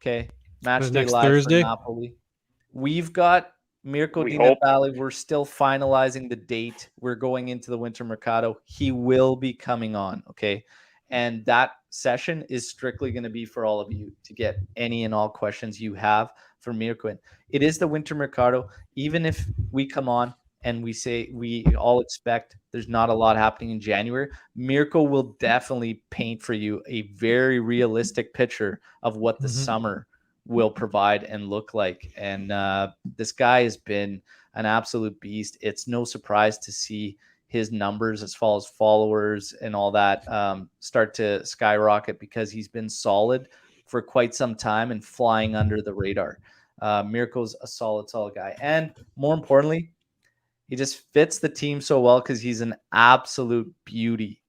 Okay, match Is day next live Thursday? for Napoli. We've got Mirko We Di hope. Natale. We're still finalizing the date. We're going into the winter mercado. He will be coming on. Okay, and that session is strictly going to be for all of you to get any and all questions you have for Mirko. It is the winter mercado. Even if we come on and we say we all expect there's not a lot happening in January, Mirko will definitely paint for you a very realistic picture of what the summer will provide and look like. And this guy has been an absolute beast. It's no surprise to see his numbers as far as followers and all that start to skyrocket, because he's been solid for quite some time and flying under the radar. Mirko's a solid guy. And more importantly, he just fits the team so well because he's an absolute beauty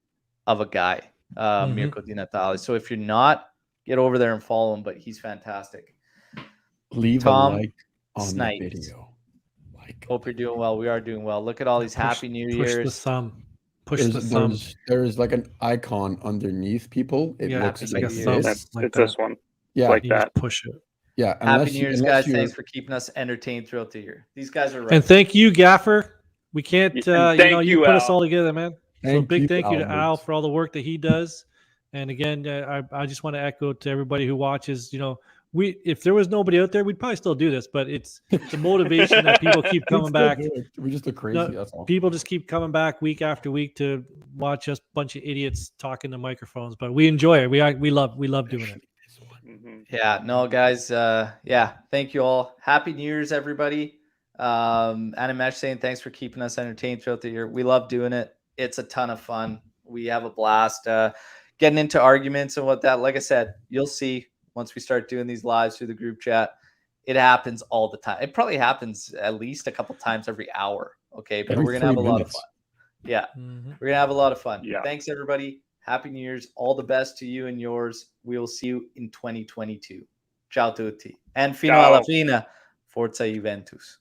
of a guy, Mirko Di Natale. So if you're not, get over there and follow him, but he's fantastic. Leave Tom, a like on the Snipes. video. Like, Hope you're doing well. We are doing well. Look at all these Happy New Push the Years. thumb. Push the there's, thumb. there's like an icon underneath people. It Yeah, looks it's like like a Happy thumb. Years. this. Like It's that. this one. Yeah, Like You just that. push it. yeah. Happy New Year's, guys. you're- Thanks for keeping us entertained throughout the year. These guys are right. And thank you, Gaffer. We can't, And you thank you you, put us Al. all together, man. So big thank you to Al Albert. for all the work that he does. And again, I just want to echo to everybody who watches, if there was nobody out there, we'd probably still do this, but it's the motivation that people keep We'd coming still back. do it. We just look crazy. No, That's all. People just keep coming back week after week to watch us bunch of idiots talking to microphones, but we enjoy it. We love doing it. Mhm. Yeah, no, guys. Yeah, thank you all. Happy New Year's, everybody. Animesh saying thanks for keeping us entertained throughout the year. We love doing it. It's a ton of fun. We have a blast getting into arguments and what that. Like I said, you'll see once we start doing these lives through the group chat. It happens all the time. It probably happens at least a couple times every hour. Okay, but Every we're gonna have a 3 lot of minutes. fun. Yeah, Mhm. we're gonna have a lot of fun. Yeah. Thanks, everybody. Happy New Year's. All the best to you and yours. We will see you in 2022. Ciao tutti. And fino Ciao. alla fine. Forza Juventus.